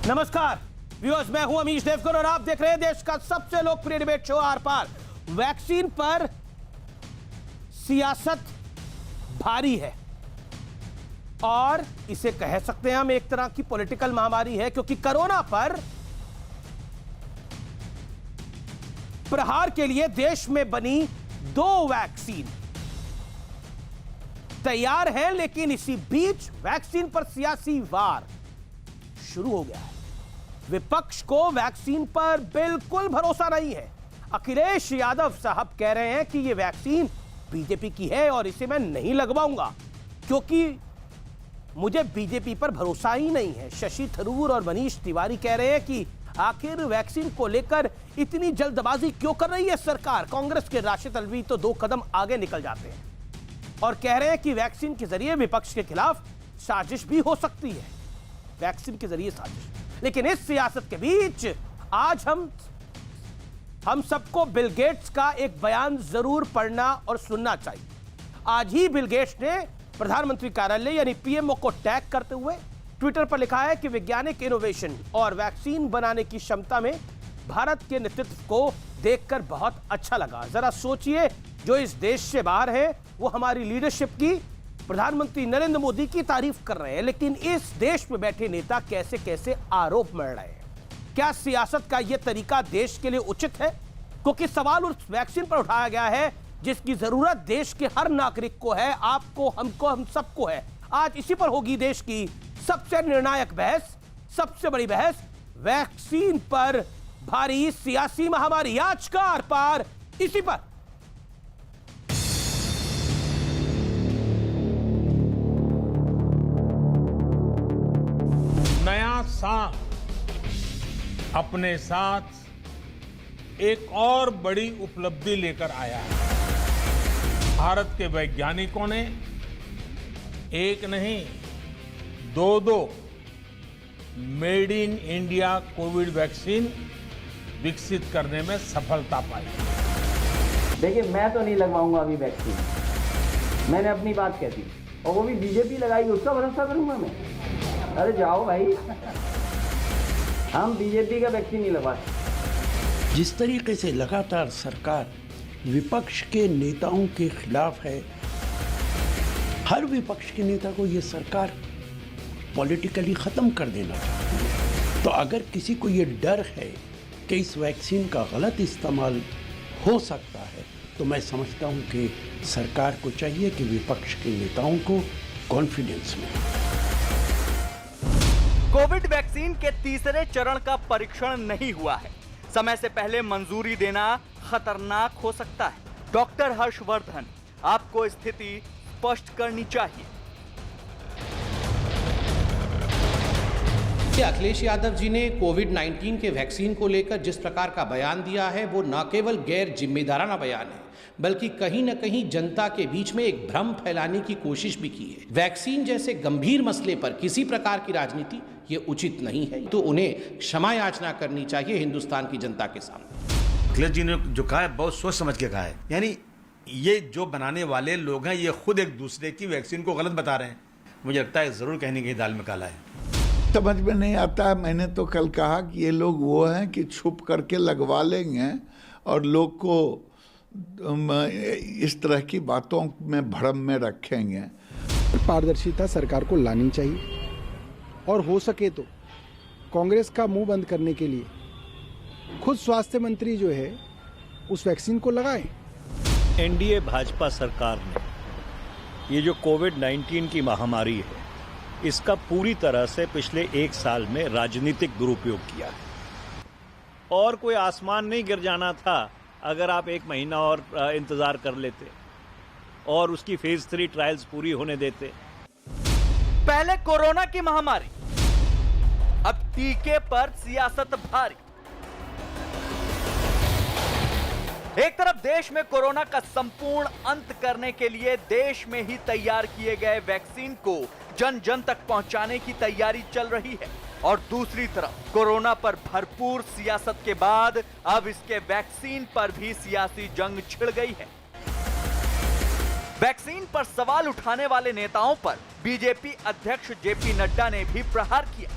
नमस्कार व्यूअर्स, मैं हूं अमीश देवगन और आप देख रहे हैं देश का सबसे लोकप्रिय डिबेट शो आर पार। वैक्सीन पर सियासत भारी है और इसे कह सकते हैं हम एक तरह की पॉलिटिकल महामारी है, क्योंकि कोरोना पर प्रहार के लिए देश में बनी 2 वैक्सीन तैयार है, लेकिन इसी बीच वैक्सीन पर सियासी वार शुरू हो गया है। विपक्ष को वैक्सीन पर बिल्कुल भरोसा नहीं है। अखिलेश यादव साहब कह रहे हैं कि यह वैक्सीन बीजेपी की है और इसे मैं नहीं लगवाऊंगा क्योंकि मुझे बीजेपी पर भरोसा ही नहीं है। शशि थरूर और मनीष तिवारी कह रहे हैं कि आखिर वैक्सीन को लेकर इतनी जल्दबाजी क्यों कर रही है सरकार। कांग्रेस के राशिद अलवी तो 2 कदम आगे निकल जाते हैं और कह रहे हैं कि वैक्सीन के जरिए विपक्ष के खिलाफ साजिश भी हो सकती है। वैक्सीन के जरिए साजिश। लेकिन इस सियासत के बीच आज हम सबको बिल गेट्स का एक बयान जरूर पढ़ना और सुनना चाहिए। आज ही बिल गेट्स ने प्रधानमंत्री कार्यालय यानी पीएमओ को टैग करते हुए ट्विटर पर लिखा है कि वैज्ञानिक इनोवेशन और वैक्सीन बनाने की क्षमता में भारत के नेतृत्व को देखकर बहुत अच्छा लगा। जरा सोचिए, जो इस देश से बाहर है वो हमारी लीडरशिप की, प्रधानमंत्री नरेंद्र मोदी की तारीफ कर रहे हैं, लेकिन इस देश में बैठे नेता कैसे कैसे आरोप मढ़ रहे हैं। क्या सियासत का यह तरीका देश के लिए उचित है? क्योंकि सवाल उस वैक्सीन पर उठाया गया है जिसकी जरूरत देश के हर नागरिक को है, आपको, हमको, हम सबको है। आज इसी पर होगी देश की सबसे निर्णायक बहस, सबसे बड़ी बहस। वैक्सीन पर भारी सियासी महामारी, आज का आर पार इसी पर। नया साल अपने साथ एक और बड़ी उपलब्धि लेकर आया है। भारत के वैज्ञानिकों ने एक नहीं 2 made in India Covid vaccine विकसित करने में सफलता पाई। देखिए, मैं तो नहीं लगवाऊंगा अभी वैक्सीन। मैंने अपनी बात कह दी और वो भी बीजेपी लगाएगी, उसका भरोसा करूंगा मैं? अरे जाओ भाई, हम बीजेपी का वैक्सीन नहीं लगवाते। जिस तरीके से लगातार सरकार विपक्ष के नेताओं के खिलाफ है, हर विपक्ष के नेता को ये सरकार पॉलिटिकली ख़त्म कर देना चाहती है। तो अगर किसी को ये डर है कि इस वैक्सीन का गलत इस्तेमाल हो सकता है, तो मैं समझता हूँ कि सरकार को चाहिए कि विपक्ष के नेताओं को कॉन्फिडेंस में। कोविड वैक्सीन के तीसरे चरण का परीक्षण नहीं हुआ है। समय से पहले मंजूरी देना खतरनाक हो सकता है। डॉक्टर हर्षवर्धन, आपको स्थिति स्पष्ट करनी चाहिए। अखिलेश यादव जी ने कोविड-19 के वैक्सीन को लेकर जिस प्रकार का बयान दिया है, वो न केवल गैर जिम्मेदाराना बयान है, बल्कि कहीं न कहीं जनता के बीच में एक भ्रम फैलाने की कोशिश भी की है। वैक्सीन जैसे गंभीर मसले पर किसी प्रकार की राजनीति ये उचित नहीं है, तो उन्हें क्षमा याचना करनी चाहिए हिंदुस्तान की जनता के सामने। अखिलेश जी ने जो कहा है बहुत सोच समझ के कहा है। यानी ये जो बनाने वाले लोग हैं ये खुद एक दूसरे की वैक्सीन को गलत बता रहे हैं। मुझे लगता है जरूर कहीं न कहीं दाल में काला है। समझ में नहीं आता है। मैंने तो कल कहा कि ये लोग वो हैं कि छुप करके लगवा लेंगे और लोग को इस तरह की बातों में भ्रम में रखेंगे। पारदर्शिता सरकार को लानी चाहिए और हो सके तो कांग्रेस का मुंह बंद करने के लिए खुद स्वास्थ्य मंत्री जो है उस वैक्सीन को लगाएं। एनडीए भाजपा सरकार ने ये जो कोविड-19 की महामारी है, इसका पूरी तरह से पिछले 1 साल में राजनीतिक दुरुपयोग किया है। और कोई आसमान नहीं गिर जाना था अगर आप 1 महीना और इंतजार कर लेते और उसकी फेज 3 ट्रायल्स पूरी होने देते। पहले कोरोना की महामारी, अब टीके पर सियासत भारी। एक तरफ देश में कोरोना का संपूर्ण अंत करने के लिए देश में ही तैयार किए गए वैक्सीन को जन जन तक पहुंचाने की तैयारी चल रही है, और दूसरी तरफ कोरोना पर भरपूर सियासत के बाद अब इसके वैक्सीन पर भी सियासी जंग छिड़ गई है। वैक्सीन पर सवाल उठाने वाले नेताओं पर बीजेपी अध्यक्ष जेपी नड्डा ने भी प्रहार किया।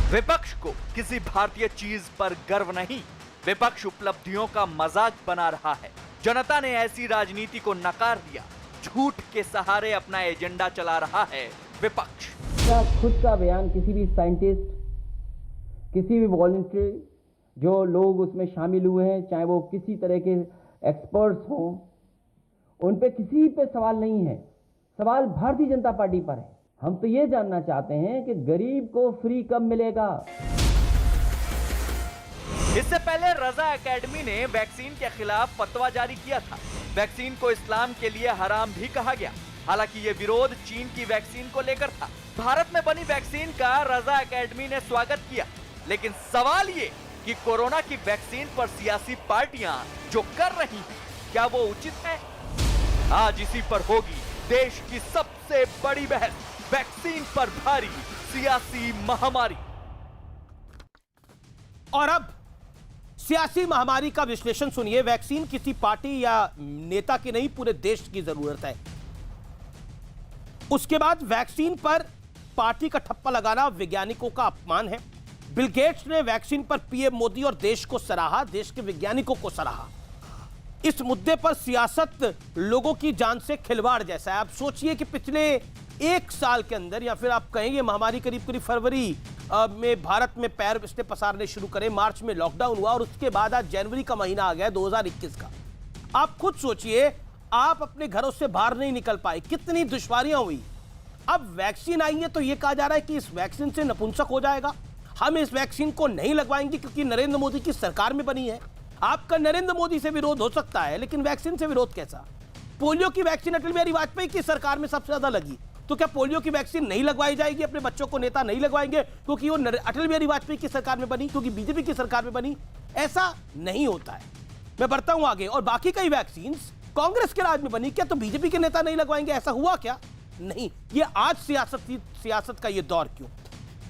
विपक्ष को किसी भारतीय चीज पर गर्व नहीं, विपक्ष उपलब्धियों का मजाक बना रहा है। जनता ने ऐसी राजनीति को नकार दिया। झूठ के सहारे अपना एजेंडा चला रहा है विपक्ष। खुद का बयान किसी भी साइंटिस्ट, किसी भी वॉलंटियर जो लोग उसमें शामिल हुए हैं, चाहे वो किसी तरह के एक्सपर्ट्स हों, उन पे किसी पे सवाल नहीं है। सवाल भारतीय जनता पार्टी पर है। हम तो ये जानना चाहते हैं कि गरीब को फ्री कब मिलेगा। इससे पहले रजा एकेडमी ने वैक्सीन के खिलाफ फतवा जारी किया था। वैक्सीन को इस्लाम के लिए हराम भी कहा गया। हालांकि ये विरोध चीन की वैक्सीन को लेकर था। भारत में बनी वैक्सीन का रजा एकेडमी ने स्वागत किया, लेकिन सवाल ये कि कोरोना की वैक्सीन पर सियासी पार्टियां जो कर रही हैं, क्या वो उचित है? आज इसी पर होगी देश की सबसे बड़ी बहस। वैक्सीन पर भारी सियासी महामारी। और अब सियासी महामारी का विश्लेषण सुनिए। वैक्सीन किसी पार्टी या नेता की नहीं, पूरे देश की जरूरत है। उसके बाद वैक्सीन पर पार्टी का ठप्पा लगाना वैज्ञानिकों का अपमान है। बिल गेट्स ने वैक्सीन पर पीएम मोदी और देश को सराहा, देश के वैज्ञानिकों को सराहा। इस मुद्दे पर सियासत लोगों की जान से खिलवाड़ जैसा है। आप सोचिए कि पिछले एक साल के अंदर, या फिर आप कहेंगे महामारी करीब करीब फरवरी में भारत में पैर इसने पसारने शुरू करे, मार्च में लॉकडाउन हुआ और उसके बाद आज जनवरी का महीना आ गया 2021 का। आप खुद सोचिए, आप अपने घरों से बाहर नहीं निकल पाए, कितनी दुश्वारियां हुई। अब वैक्सीन आई है तो यह कहा जा रहा है कि इस वैक्सीन से नपुंसक हो जाएगा। हम इस वैक्सीन को नहीं लगवाएंगे क्योंकि नरेंद्र मोदी की सरकार में बनी है। आपका नरेंद्र मोदी से विरोध हो सकता है, लेकिन वैक्सीन से विरोध कैसा? पोलियो की वैक्सीन अटल बिहारी वाजपेयी की सरकार में सबसे ज्यादा लगी, तो क्या पोलियो की वैक्सीन नहीं लगवाई जाएगी? अपने बच्चों को नेता नहीं लगवाएंगे क्योंकि वो अटल बिहारी वाजपेयी की सरकार में बनी, क्योंकि बीजेपी की सरकार में बनी? ऐसा नहीं होता है। मैं बढ़ता हूं आगे। और बाकी कई वैक्सीन कांग्रेस के राज में बनी, क्या तो बीजेपी के नेता नहीं लगवाएंगे? ऐसा हुआ क्या? नहीं। ये आज सियासत का ये दौर क्यों?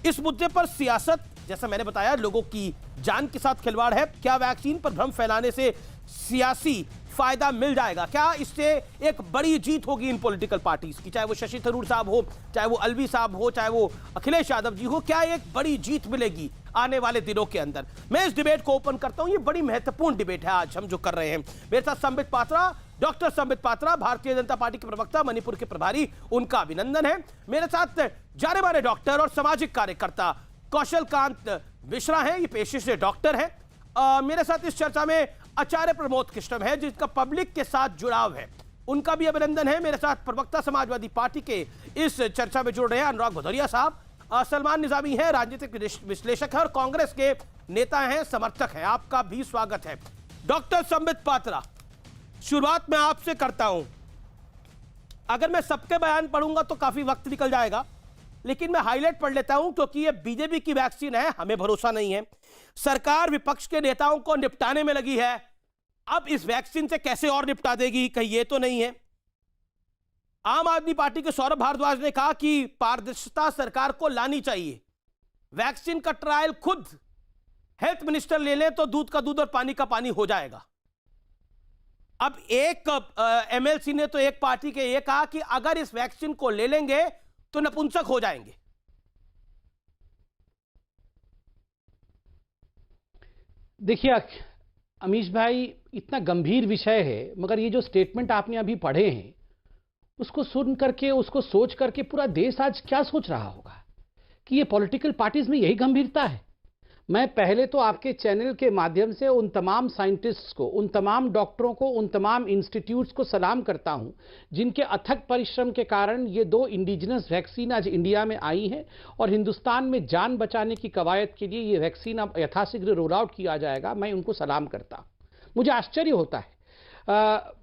इस मुद्दे पर सियासत, जैसा मैंने बताया, लोगों की जान के साथ खिलवाड़ है। क्या वैक्सीन पर भ्रम फैलाने से सियासी फायदा मिल जाएगा? क्या इससे एक बड़ी जीत होगी इन पॉलिटिकल पार्टीज की? चाहे वो शशि थरूर साहब हो, चाहे वो अलवी साहब हो, चाहे वो अखिलेश यादव जी हो, क्या एक बड़ी जीत मिलेगी आने वाले दिनों के अंदर? मैं इस डिबेट को ओपन करता हूं। ये बड़ी महत्वपूर्ण डिबेट है आज हम जो कर रहे हैं। मेरे साथ संबित पात्रा, डॉक्टर संबित पात्रा, भारतीय जनता पार्टी के प्रवक्ता, मणिपुर के प्रभारी, उनका अभिनंदन है। मेरे साथ जाने माने डॉक्टर और सामाजिक कार्यकर्ता कौशल कांत मिश्रा हैं, ये पेशे से डॉक्टर हैं। मेरे साथ इस चर्चा में आचार्य प्रमोद कृष्णम है, जिसका पब्लिक के साथ जुड़ाव है, उनका भी अभिनंदन है। मेरे साथ प्रवक्ता समाजवादी पार्टी के इस चर्चा में जुड़ रहे हैं अनुराग भदौरिया साहब। सलमान निजामी है, राजनीतिक विश्लेषक है और कांग्रेस के नेता हैं, समर्थक हैं। आपका भी स्वागत है। डॉक्टर संबित पात्रा, शुरुआत मैं आपसे करता हूं। अगर मैं सबके बयान पढ़ूंगा तो काफी वक्त निकल जाएगा, लेकिन मैं हाईलाइट पढ़ लेता हूं क्योंकि ये बीजेपी की वैक्सीन है, हमें भरोसा नहीं है। सरकार विपक्ष के नेताओं को निपटाने में लगी है, अब इस वैक्सीन से कैसे और निपटा देगी, कहीं ये तो नहीं है? आम आदमी पार्टी के सौरभ भारद्वाज ने कहा कि पारदर्शिता सरकार को लानी चाहिए, वैक्सीन का ट्रायल खुद हेल्थ मिनिस्टर ले ले तो दूध का दूध और पानी का पानी हो जाएगा। अब एक एमएलसी ने तो एक पार्टी के ये कहा कि अगर इस वैक्सीन को ले लेंगे तो नपुंसक हो जाएंगे। देखिए अमीश भाई, इतना गंभीर विषय है, मगर ये जो स्टेटमेंट आपने अभी पढ़े हैं उसको सुन करके, उसको सोच करके पूरा देश आज क्या सोच रहा होगा कि ये पॉलिटिकल पार्टीज में यही गंभीरता है। मैं पहले तो आपके चैनल के माध्यम से उन तमाम साइंटिस्ट्स को, उन तमाम डॉक्टरों को, उन तमाम इंस्टीट्यूट्स को सलाम करता हूं जिनके अथक परिश्रम के कारण ये 2 इंडिजिनस वैक्सीन आज इंडिया में आई हैं और हिंदुस्तान में जान बचाने की कवायद के लिए ये वैक्सीन अब यथाशीघ्र रोल आउट किया जाएगा। मैं उनको सलाम करता हूं। मुझे आश्चर्य होता है,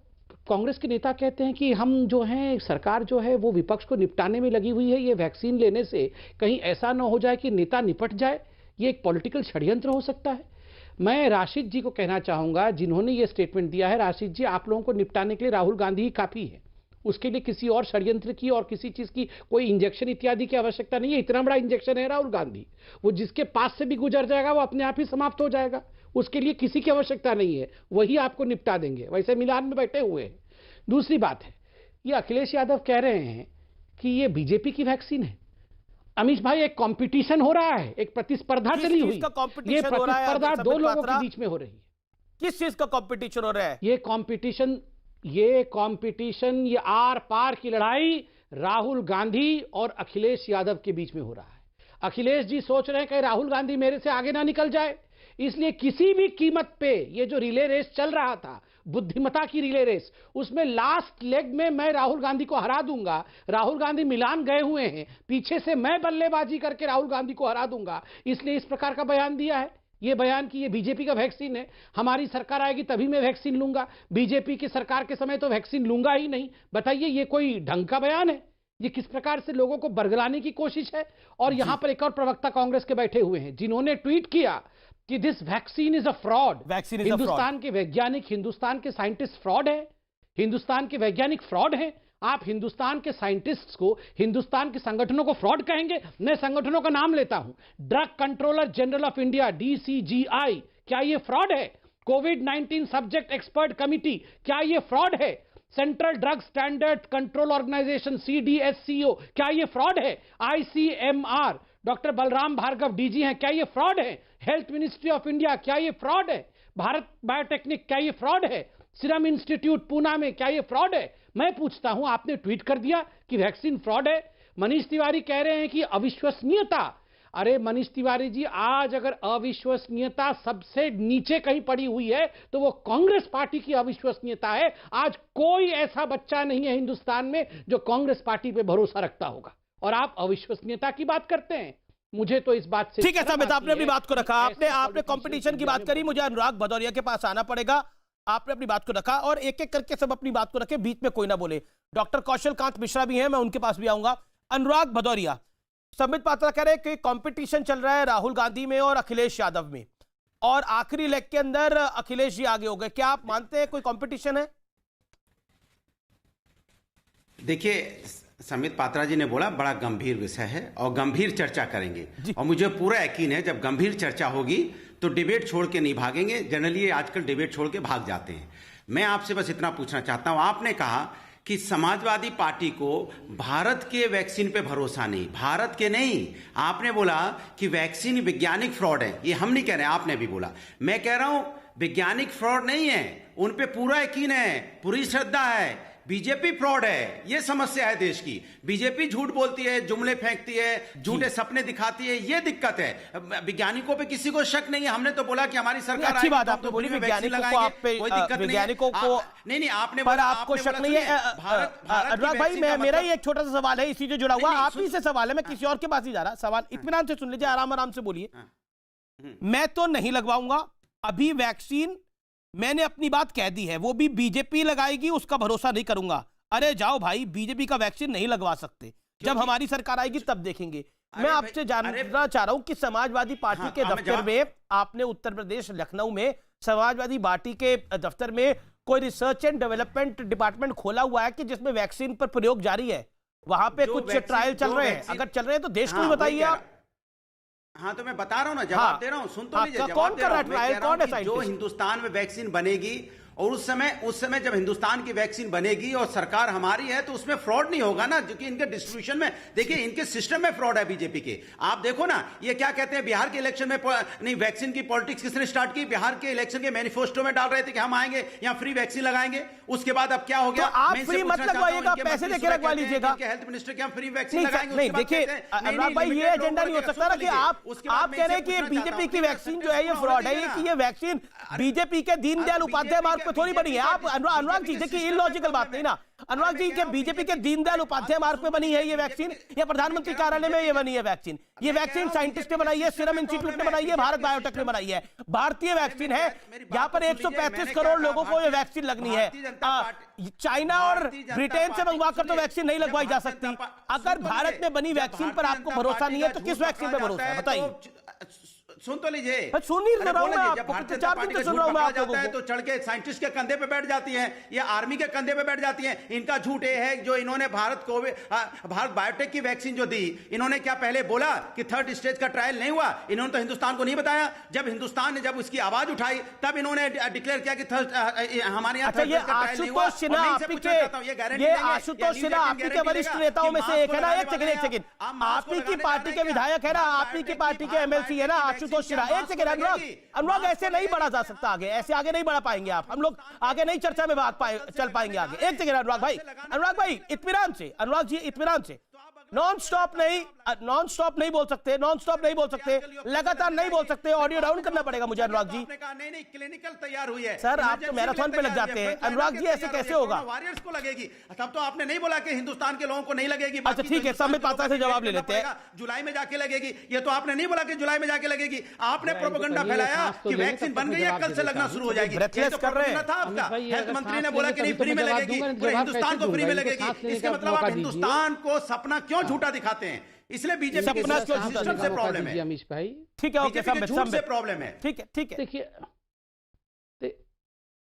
कांग्रेस के नेता कहते हैं कि हम जो हैं, सरकार जो है वो विपक्ष को निपटाने में लगी हुई है, ये वैक्सीन लेने से कहीं ऐसा न हो जाए कि नेता निपट जाए, ये एक पॉलिटिकल षड्यंत्र हो सकता है। मैं राशिद जी को कहना चाहूंगा, जिन्होंने ये स्टेटमेंट दिया है, राशिद जी, आप लोगों को निपटाने के लिए राहुल गांधी ही काफी है, उसके लिए किसी और षड्यंत्र की और किसी चीज की कोई इंजेक्शन इत्यादि की आवश्यकता नहीं है। इतना बड़ा इंजेक्शन है राहुल गांधी, वो जिसके पास से भी गुजर जाएगा वो अपने आप ही समाप्त हो जाएगा, उसके लिए किसी की आवश्यकता नहीं है, वही आपको निपटा देंगे, वैसे मिलान में बैठे हुए हैं। दूसरी बात है, ये अखिलेश यादव कह रहे हैं कि ये बीजेपी की वैक्सीन है। अमीश भाई, एक कंपटीशन हो रहा है, एक प्रतिस्पर्धा चली हुई। का ये कंपटीशन हो रहा है? प्रतिस्पर्धा दो लोगों पात्रा? के बीच में हो रही है। किस चीज का कंपटीशन हो रहा है? ये कंपटीशन, ये आर पार की लड़ाई राहुल गांधी और अखिलेश यादव के बीच में हो रहा है। अखिलेश जी सोच रहे हैं कि राहुल गांधी मेरे से आगे ना निकल जाए, इसलिए किसी भी कीमत पे ये जो रिले रेस चल रहा था, बुद्धिमता की रिले रेस, उसमें लास्ट लेग में मैं राहुल गांधी को हरा दूंगा। राहुल गांधी मिलान गए हुए हैं, पीछे से मैं बल्लेबाजी करके राहुल गांधी को हरा दूंगा, इसलिए इस प्रकार का बयान दिया है। ये बयान कि ये बीजेपी का वैक्सीन है, हमारी सरकार आएगी तभी मैं वैक्सीन लूंगा, बीजेपी की सरकार के समय तो वैक्सीन लूंगा ही नहीं। बताइए, ये कोई ढंग का बयान है? ये किस प्रकार से लोगों को बरगलाने की कोशिश है? और यहां पर एक और प्रवक्ता कांग्रेस के बैठे हुए हैं जिन्होंने ट्वीट किया कि this vaccine is a fraud. Hindustan के वैज्ञानिक, हिंदुस्तान के साइंटिस्ट फ्रॉड है, हिंदुस्तान के वैज्ञानिक फ्रॉड है। आप हिंदुस्तान के साइंटिस्ट्स को, हिंदुस्तान के संगठनों को फ्रॉड कहेंगे? मैं संगठनों का नाम लेता हूं, drug controller general of India DCGI, क्या यह फ्रॉड है? कोविड-19 सब्जेक्ट एक्सपर्ट कमिटी, क्या यह फ्रॉड है? Central drug standard control organisation CDSCO, क्या यह फ्रॉड है? ICMR, doctor Balram Bhargava DG हैं, क्या यह फ्रॉड है? हेल्थ मिनिस्ट्री ऑफ इंडिया, क्या यह फ्रॉड है? भारत बायोटेक्निक, क्या यह फ्रॉड है? सीरम इंस्टीट्यूट पूना में, क्या यह फ्रॉड है? मैं पूछता हूं, आपने ट्वीट कर दिया कि वैक्सीन फ्रॉड है। मनीष तिवारी कह रहे हैं कि अविश्वसनीयता। अरे मनीष तिवारी जी, आज अगर अविश्वसनीयता सबसे नीचे कहीं पड़ी हुई है तो वो कांग्रेस पार्टी की अविश्वसनीयता है। आज कोई ऐसा बच्चा नहीं है हिंदुस्तान में जो कांग्रेस पार्टी पे भरोसा रखता होगा, और आप अविश्वसनीयता की बात करते हैं। मुझे तो इस बात से ठीक है साहब, आपने अपनी बात को रखा, आपने कंपटीशन की बात करी, मुझे अनुराग भदौरिया के पास आना पड़ेगा। आपने अपनी बात को रखा और एक एक करके सब अपनी बात को रखे, बीच में कोई ना बोले। डॉक्टर कौशल कांत मिश्रा भी हैं, मैं उनके पास भी आऊंगा। अनुराग भदौरिया, संबित पात्रा कह रहे हैं कि कंपटीशन चल रहा है राहुल गांधी में और अखिलेश यादव में, और आखिरी लेग के अंदर अखिलेश जी आगे हो गए। क्या आप मानते हैं कोई कंपटीशन है? देखिए, संबित पात्रा जी ने बोला बड़ा गंभीर विषय है और गंभीर चर्चा करेंगे, और मुझे पूरा यकीन है जब गंभीर चर्चा होगी तो डिबेट छोड़ के नहीं भागेंगे। जनरली आजकल डिबेट छोड़ के भाग जाते हैं। मैं आपसे बस इतना पूछना चाहता हूं, आपने कहा कि समाजवादी पार्टी को भारत के वैक्सीन पे भरोसा नहीं, भारत के नहीं, आपने बोला कि वैक्सीन वैज्ञानिक फ्रॉड है। ये हम नहीं कह रहे, आपने भी बोला। मैं कह रहा हूं वैज्ञानिक फ्रॉड नहीं है, उन पे पूरा यकीन है, पूरी श्रद्धा है। बीजेपी फ्रॉड है, ये समस्या है देश की। बीजेपी झूठ बोलती है, जुमले फेंकती है, झूठे सपने दिखाती है, ये दिक्कत है। वैज्ञानिकों पे किसी को शक नहीं है। हमने तो बोला कि हमारी सरकार अच्छी बात आपने बोली, वैज्ञानिकों को आप पे, वैज्ञानिकों को नहीं आपने, पर आपको शक नहीं है। अनुराग भाई, मेरा ही एक छोटा सा सवाल है, इसी से जुड़ा हुआ, आप ही से सवाल है, मैं किसी और के पास नहीं जा रहा। सवाल इत्मीनान से सुन लीजिए, आराम आराम से बोलिए। मैं तो नहीं लगवाऊंगा अभी वैक्सीन, मैंने अपनी बात कह दी है, वो भी बीजेपी लगाएगी उसका भरोसा नहीं करूंगा। अरे जाओ भाई, बीजेपी का वैक्सीन नहीं लगवा सकते, जब हमारी सरकार आएगी तब देखेंगे। मैं आपसे जानना चाह रहा हूं कि समाजवादी पार्टी के दफ्तर में, आपने उत्तर प्रदेश लखनऊ में समाजवादी पार्टी के दफ्तर में कोई रिसर्च एंड डेवलपमेंट डिपार्टमेंट खोला हुआ है कि जिसमें वैक्सीन पर प्रयोग जारी है, वहां पे कुछ ट्रायल चल रहे हैं? अगर चल रहे हैं तो देश को भी बताइए आप। हाँ, तो मैं बता रहा हूं ना, जवाब दे रहा हूं, सुन तो लीजिए। कौन कर रहा है ट्रायल, कौन है जो हिंदुस्तान में वैक्सीन बनेगी, और उस समय जब हिंदुस्तान की वैक्सीन बनेगी और सरकार हमारी है तो उसमें फ्रॉड नहीं होगा ना, क्योंकि इनके डिस्ट्रीब्यूशन में, देखिए इनके सिस्टम में फ्रॉड है बीजेपी के। आप देखो ना, ये क्या कहते हैं, बिहार के इलेक्शन में नहीं, वैक्सीन की पॉलिटिक्स किसने स्टार्ट की? बिहार के इलेक्शन के मैनिफेस्टो में डाल रहे थे कि हम आएंगे यहाँ फ्री वैक्सीन लगाएंगे। उसके बाद अब क्या हो गया? तो आप फ्री मत लगवाइएगा, पैसे देके लगवा लीजिएगा। हेल्थ मिनिस्टर के हम फ्री वैक्सीन लगाएंगे। नहीं देखिए अनुराग भाई, ये एजेंडा नहीं हो सकता ना कि आप कह रहे हैं कि बीजेपी की वैक्सीन जो है ये फ्रॉड है, कि ये वैक्सीन बीजेपी के दीनदयाल उपाध्याय मार्ग पे थोड़ी बनी है। आप अनुराग जी, देखिए इलॉजिकल बात नहीं ना अनुराग जी, के बीजेपी के दीनदयाल उपाध्याय मार्ग पे बनी है ये वैक्सीन, या प्रधानमंत्री कार्यालय में ये बनी है वैक्सीन? ये वैक्सीन साइंटिस्ट ने बनाई है, सीरम इंस्टीट्यूट ने बनाई है, भारत बायोटेक ने बनाई है, भारतीय वैक्सीन है। यहाँ पर 135 करोड़ लोगों को ये वैक्सीन लगनी है। चाइना और ब्रिटेन से मंगवाकर तो वैक्सीन नहीं लगवाई जा सकती। अगर भारत में बनी वैक्सीन पर आपको भरोसा नहीं है तो किस वैक्सीन पर भरोसा है, बताइए। सुन तो लीजिए। सुन ही अरे रहा हूं बोले मैं जब आपको, भारतीय चार जनता दिन पार्टी से का सुन झूठ रहा हूं मैं पकड़ा आप जाता है लोगों तो चढ़ के साइंटिस्ट के कंधे पे बैठ जाती हैं, ये आर्मी के कंधे पे बैठ जाती हैं। इनका झूठ ये है जो इन्होंने भारत बायोटेक की वैक्सीन जो दी, इन्होंने क्या पहले बोला कि 3rd स्टेज का ट्रायल नहीं हुआ? इन्होंने तो हिंदुस्तान को नहीं बताया। जब हिंदुस्तान ने जब उसकी आवाज उठाई तब इन्होंने डिक्लेयर किया कि हमारे यहाँ अच्छा, ये आशुतोष सिन्हा आपकी के वरिष्ठ नेताओं में से एक है ना? एक सेकंड, आप ही की पार्टी के विधायक है ना, आप ही की पार्टी के एमएलसी है ना आशुतोष सिन्हा। एक सेकंड अनुराग, ऐसे नहीं बढ़ा जा सकता आगे, ऐसे आगे नहीं बढ़ा पाएंगे आप, हम लोग आगे नहीं चर्चा में चल पाएंगे आगे। एक सेकंड अनुराग भाई इत्मीनान से, अनुराग जी इत्मीनान से, नॉन स्टॉप नहीं बोल सकते, लगातार नहीं बोल सकते, ऑडियो डाउन करना पड़ेगा मुझे अनुराग जी। नहीं क्लिनिकल तैयार हुई है सर, आप तो मैराथन पे लग जाते हैं अनुराग जी, ऐसे कैसे होगा? वॉरियर्स को लगेगी, तब तो आपने नहीं बोला कि हिंदुस्तान के लोगों को नहीं लगेगी। अच्छा ठीक है, संबित पात्रा से जवाब ले लेते हैं। जुलाई में जाके लगेगी, ये तो आपने नहीं बोला कि जुलाई में जाके लगेगी। आपने प्रोपेगेंडा फैलाया कि वैक्सीन बन गई है, कल से लगना शुरू हो जाएगी। ब्रेथलेस कर रहे हैं था आपका। हेल्थ मंत्री ने बोला कि नहीं फ्री में लगेगी, पूरे हिंदुस्तान को फ्री में लगेगी। इसका मतलब आप हिंदुस्तान को सपना क्यों झूठा दिखाते हैं? इसलिए बीजेपी के सिस्टम से प्रॉब्लम है। अमीश भाई ठीक है, ओके, झूठ से प्रॉब्लम है। ठीक है देखिए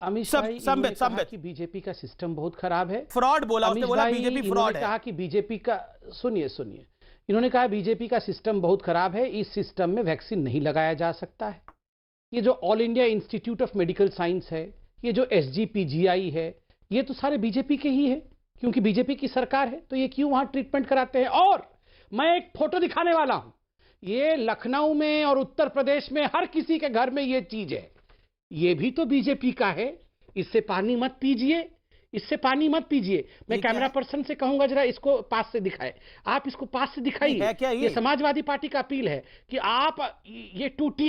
अमीश भाई, इन्होंने कहा कि बीजेपी का सिस्टम बहुत खराब है, फ्रॉड बोला उसने, बोला बीजेपी फ्रॉड है। कहा कि बीजेपी का सुनिए, इन्होंने कहा बीजेपी का सिस्टम बहुत खराब है, इस सिस्टम में वैक्सीन नहीं लगाया जा सकता है। ये जो all India institute of medical science है, ये जो SGPGI है, ये तो सारे बीजेपी के ही है, क्योंकि बीजेपी की सरकार है, तो ये क्यों वहां ट्रीटमेंट कराते हैं? और मैं एक फोटो दिखाने वाला हूं, ये लखनऊ में और उत्तर प्रदेश में हर किसी के घर में ये चीज है, ये भी तो बीजेपी का है। इससे पानी मत पीजिए, मैं कैमरा पर्सन से कहूंगा जरा इसको पास से दिखाए, आप इसको पास से दिखाइए। ये समाजवादी पार्टी का अपील है कि आप, ये टूटी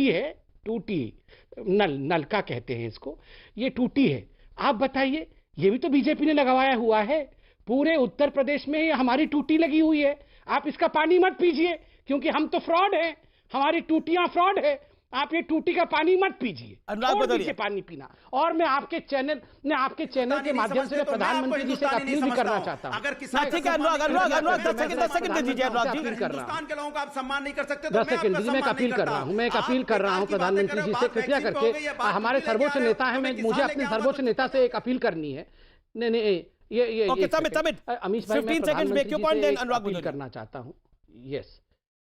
है, नलका कहते हैं इसको, ये टूटी है, आप बताइए, ये भी तो बीजेपी ने लगवाया हुआ है। पूरे उत्तर प्रदेश में हमारी टूटी लगी हुई है, आप इसका पानी मत पीजिए, क्योंकि हम तो फ्रॉड हैं, हमारी टूटियां फ्रॉड है, आप ये टूटी का पानी मत पीजिए, छोड़ दीजिए पानी पीना। और मैं आपके चैनल के माध्यम से प्रधानमंत्री जी से अपील भी करना चाहता हूं। अगर ठीक है अनुराग 10 सेकंड दीजिए अनुराग जी। हिंदुस्तान के लोगों का आप सम्मान नहीं कर सकते, 10 सेकंड दीजिए, मैं एक अपील कर रहा हूं प्रधानमंत्री जी से, कृपया करके, हमारे सर्वोच्च नेता है, मुझे अपने सर्वोच्च नेता से एक अपील करनी है। नहीं ये अमीश भाई, मैं अपील करना चाहता हूं। यस,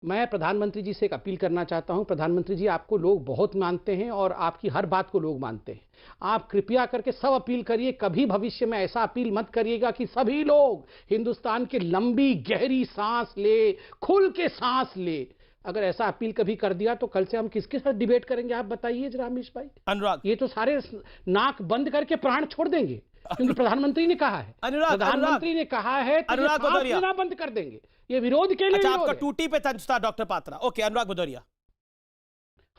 मैं प्रधानमंत्री जी से एक अपील करना चाहता हूं। प्रधानमंत्री जी, आपको लोग बहुत मानते हैं और आपकी हर बात को लोग मानते हैं। आप कृपया करके सब अपील करिए, कभी भविष्य में ऐसा अपील मत करिएगा कि सभी लोग हिंदुस्तान की लंबी गहरी सांस ले, खुल के सांस ले। अगर ऐसा अपील कभी कर दिया तो कल से हम किसके साथ डिबेट करेंगे, आप बताइए जरा अमीश भाई। अनुराग, ये तो सारे नाक बंद करके प्राण छोड़ देंगे, क्योंकि प्रधानमंत्री ने कहा है, प्रधानमंत्री ने कहा है तो बंद कर देंगे, ये विरोध के लिए। अच्छा, आपका टूटी पे तंज था डॉक्टर पात्रा। ओके, अनुराग भदौरिया।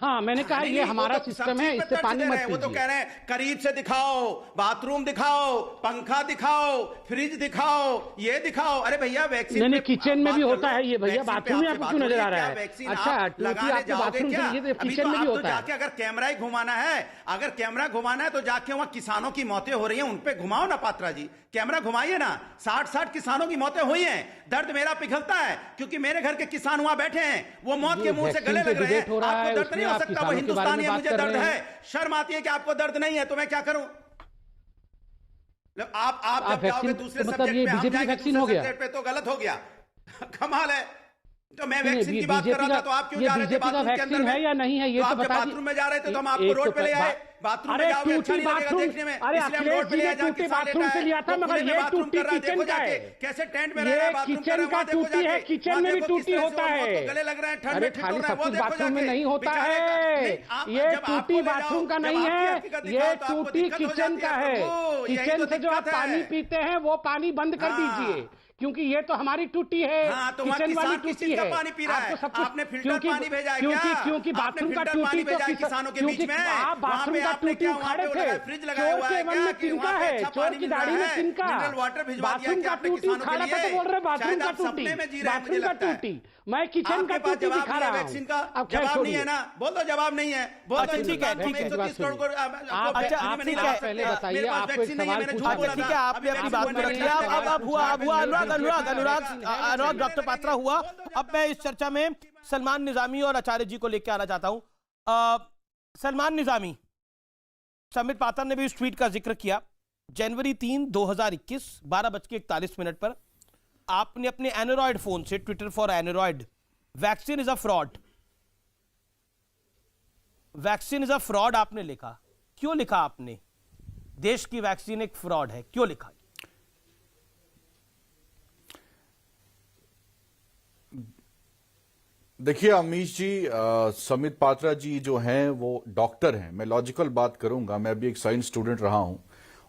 हाँ, मैंने कहा ये हमारा सिस्टम है, इससे पानी मत पीजिए। वो तो कह रहे हैं करीब से दिखाओ, बाथरूम दिखाओ, पंखा दिखाओ, फ्रिज दिखाओ, ये दिखाओ। अरे भैया वैक्सीन नहीं, किचन में भी होता है ये भैया, बाथरूम में आपको क्यों नजर आ रहा है? अच्छा, लगाने जाओगे क्या? किचन में भी होता है। जाके अगर कैमरा ही घुमाना है, तो जाके वहाँ किसानों की मौतें हो रही हैं, उन पे घुमाओ ना पात्रा जी, कैमरा घुमाइए ना। 60 किसानों की मौतें हुई हैं, दर्द मेरा पिघलता है, क्योंकि मेरे घर के किसान वहां बैठे हैं, वो मौत के मुंह से गले लग रहे हैं। आपको दर्द नहीं हो सकता? वो हिंदुस्तानी है, मुझे दर्द है, शर्म आती है कि आपको दर्द नहीं है, तो मैं क्या करूं? आप जब जाओगे दूसरे सब्जेक्ट पे, हम जाएंगे दूसरे सब्जेक्ट पे, तो गलत हो गया। कमाल है। तो मैं वैक्सीन की बात कर रहा था, तो आप क्यों जा रहे थे बाथरूम के अंदर है या नहीं है? ये तो बता दीजिए। बाथरूम में जा रहे थे तो हम आपको रोड पे ले आए, बाथरूम में जाओगे अच्छा नहीं लगेगा देखने में, इसलिए हम रोड पे ले आए, जाके बाथरूम से लिया था, मगर ये टूटी किचन का है, कैसे टेंट में रह रहा है, किचन का टूटी है, किचन में भी टूटी होता है। गले लग रहे हैं, ठंड में खाली सब कुछ बाथरूम में नहीं होता है, ये टूटी बाथरूम का नहीं है, ये टूटी किचन का है। किचन से जो आप पानी पीते हैं वो पानी बंद कर दीजिए, क्योंकि ये तो हमारी टूटी है, तो किचन वाली टूटी है। पानी पी रहा है, आपने फिल्टर पानी भेजा है क्या? क्योंकि बाथरूम का टूटी तो किसानों के बीच में, आप बाथरूम का टूटी उखाड़े थे, चोर के मन में तिनका है, चोर की दाढ़ी में तिनका। बाथरूम का टूटी उखाड़ा था तो बोल रहे बाथरूम का टूटी, बाथरूम का टूटी। मैं किचन का टूटी दिखा रहा हूँ। अब जवाब नहीं है ना, बोल दो जवाब नहीं है, बोल दो। ठीक है, आप पहले बताइए, आपको एक सवाल पूछा। ठीक है, आपने अपनी बात को रख लिया। अब हुआ अनुराग अनुराग डॉक्टर पात्रा हुआ। अब मैं इस चर्चा में सलमान निजामी और आचार्य जी को लेकर आना चाहता हूं। सलमान निजामी, संबित पात्रा ने भी इस ट्वीट का जिक्र किया। जनवरी 3, 2021 12:41 पर आपने अपने एंड्रॉयड फोन से Twitter for Android vaccine is a fraud, vaccine is a fraud आपने लिखा। क्यों लिखा आपने? देश की वैक्सीन एक फ्रॉड है, क्यों लिखा? देखिए अमीश जी, समित पात्रा जी जो हैं वो डॉक्टर हैं। मैं लॉजिकल बात करूंगा, मैं भी एक साइंस स्टूडेंट रहा हूं।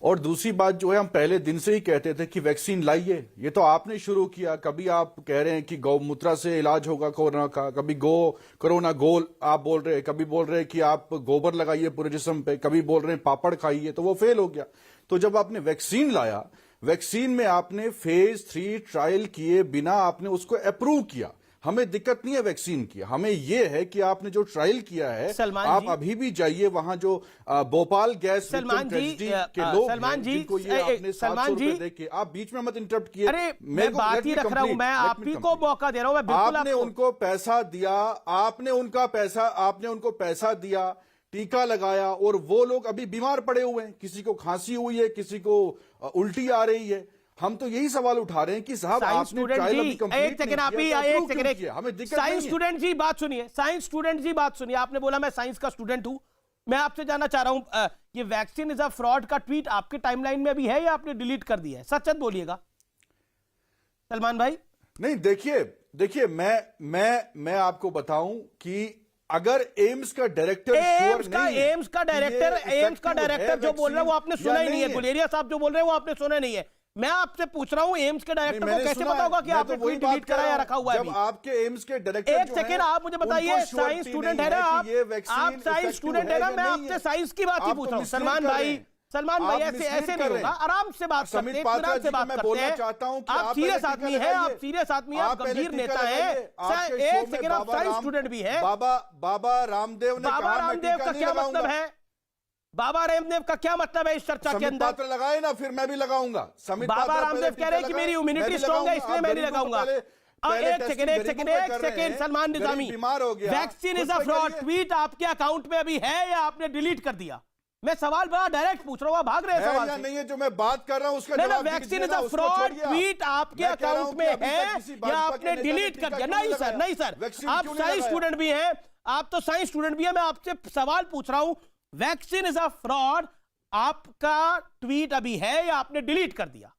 और दूसरी बात जो है, हम पहले दिन से ही कहते थे कि वैक्सीन लाइए, ये तो आपने शुरू किया। कभी आप कह रहे हैं कि गौमूत्र से इलाज होगा कोरोना का, कभी कोरोना गोल आप बोल रहे हैं, कभी बोल रहे हैं कि आप गोबर लगाइए पूरे जिस्म पे, कभी बोल रहे हैं पापड़ खाइए, तो वो फेल हो गया। तो जब आपने वैक्सीन लाया, वैक्सीन में आपने फेज 3 ट्रायल किए बिना आपने उसको अप्रूव किया। हमें दिक्कत नहीं है वैक्सीन की, हमें यह है कि आपने जो ट्रायल किया है, आप अभी भी जाइए वहां जो भोपाल गैस के लोग हैं, जिनको ये आपने 700 रुपए देके, आप बीच में मत इंटरप्ट किए। अरे मैं बात ही रख रहा हूं, मैं आप ही को मौका दे रहा हूं। मैं बिल्कुल आपने उनको पैसा दिया, आपने उनको पैसा दिया, टीका लगाया, और वो लोग अभी बीमार पड़े हुए हैं। किसी को खांसी हुई है, किसी को उल्टी आ रही है। हम तो यही सवाल उठा रहे हैं कि साहब आपने ट्रायल अभी कंप्लीट नहीं किया, हमें दिक्कत नहीं है। साइंस स्टूडेंट जी बात सुनिए, साइंस स्टूडेंट जी बात सुनिए। आपने बोला मैं साइंस का स्टूडेंट हूं। मैं आपसे जानना चाह रहा हूं, ये वैक्सीन इज अ फ्रॉड का ट्वीट आपके टाइमलाइन में भी है या आपने डिलीट कर दिया है? सच सच बोलिएगा सलमान भाई। नहीं, देखिए मैं आपको बताऊं कि अगर एम्स का डायरेक्टर एम्स का डायरेक्टर जो बोल रहे हैं वो आपने सुना ही नहीं है। गुलेरिया साहब जो बोल रहे हैं वो आपने सुना नहीं है। मैं आपसे पूछ रहा हूं, एम्स के डायरेक्टर को कैसे पता होगा कि आपने ट्वीट डिलीट करा या रखा हुआ है? जब आपके एम्स के डायरेक्टर एक सेकंड आप मुझे बताइए, साइंस स्टूडेंट है ना आप साइंस स्टूडेंट है ना? मैं आपसे साइंस की बात ही पूछ रहा हूं। सलमान भाई ऐसे नहीं होगा, आराम से बात करते हैं, आप सीरियस आदमी हैं, आप गंभीर नेता हैं। एक सेकंड, आप साइंस स्टूडेंट भी हैं। बाबा रामदेव ने बाबा रामदेव का क्या मतलब है? बाबा रामदेव का क्या मतलब है इस चर्चा के अंदर? पात्र लगाए ना, फिर मैं भी लगाऊंगा। बाबा रामदेव कह रहे हैं कि मेरी इम्यूनिटी स्ट्रांग है इसलिए मैं नहीं लगाऊंगा। एक सेकंड सलमान निजामी, बीमार हो गया। Vaccine is a fraud tweet आपके अकाउंट में अभी है या आपने डिलीट कर दिया? मैं सवाल बड़ा डायरेक्ट पूछ रहा हूं, भाग रहे हैं सवाल से। नहीं है जो मैं बात कर रहा हूं उसका जवाब दीजिए। Vaccine is a fraud tweet आपके अकाउंट में है या आपने डिलीट कर दिया? नहीं सर, आप साइंस स्टूडेंट भी हैं, आप तो साइंस स्टूडेंट भी हैं। मैं आपसे सवाल पूछ रहा हूं, वैक्सीन इज अ फ्रॉड आपका ट्वीट अभी है या आपने डिलीट कर दिया?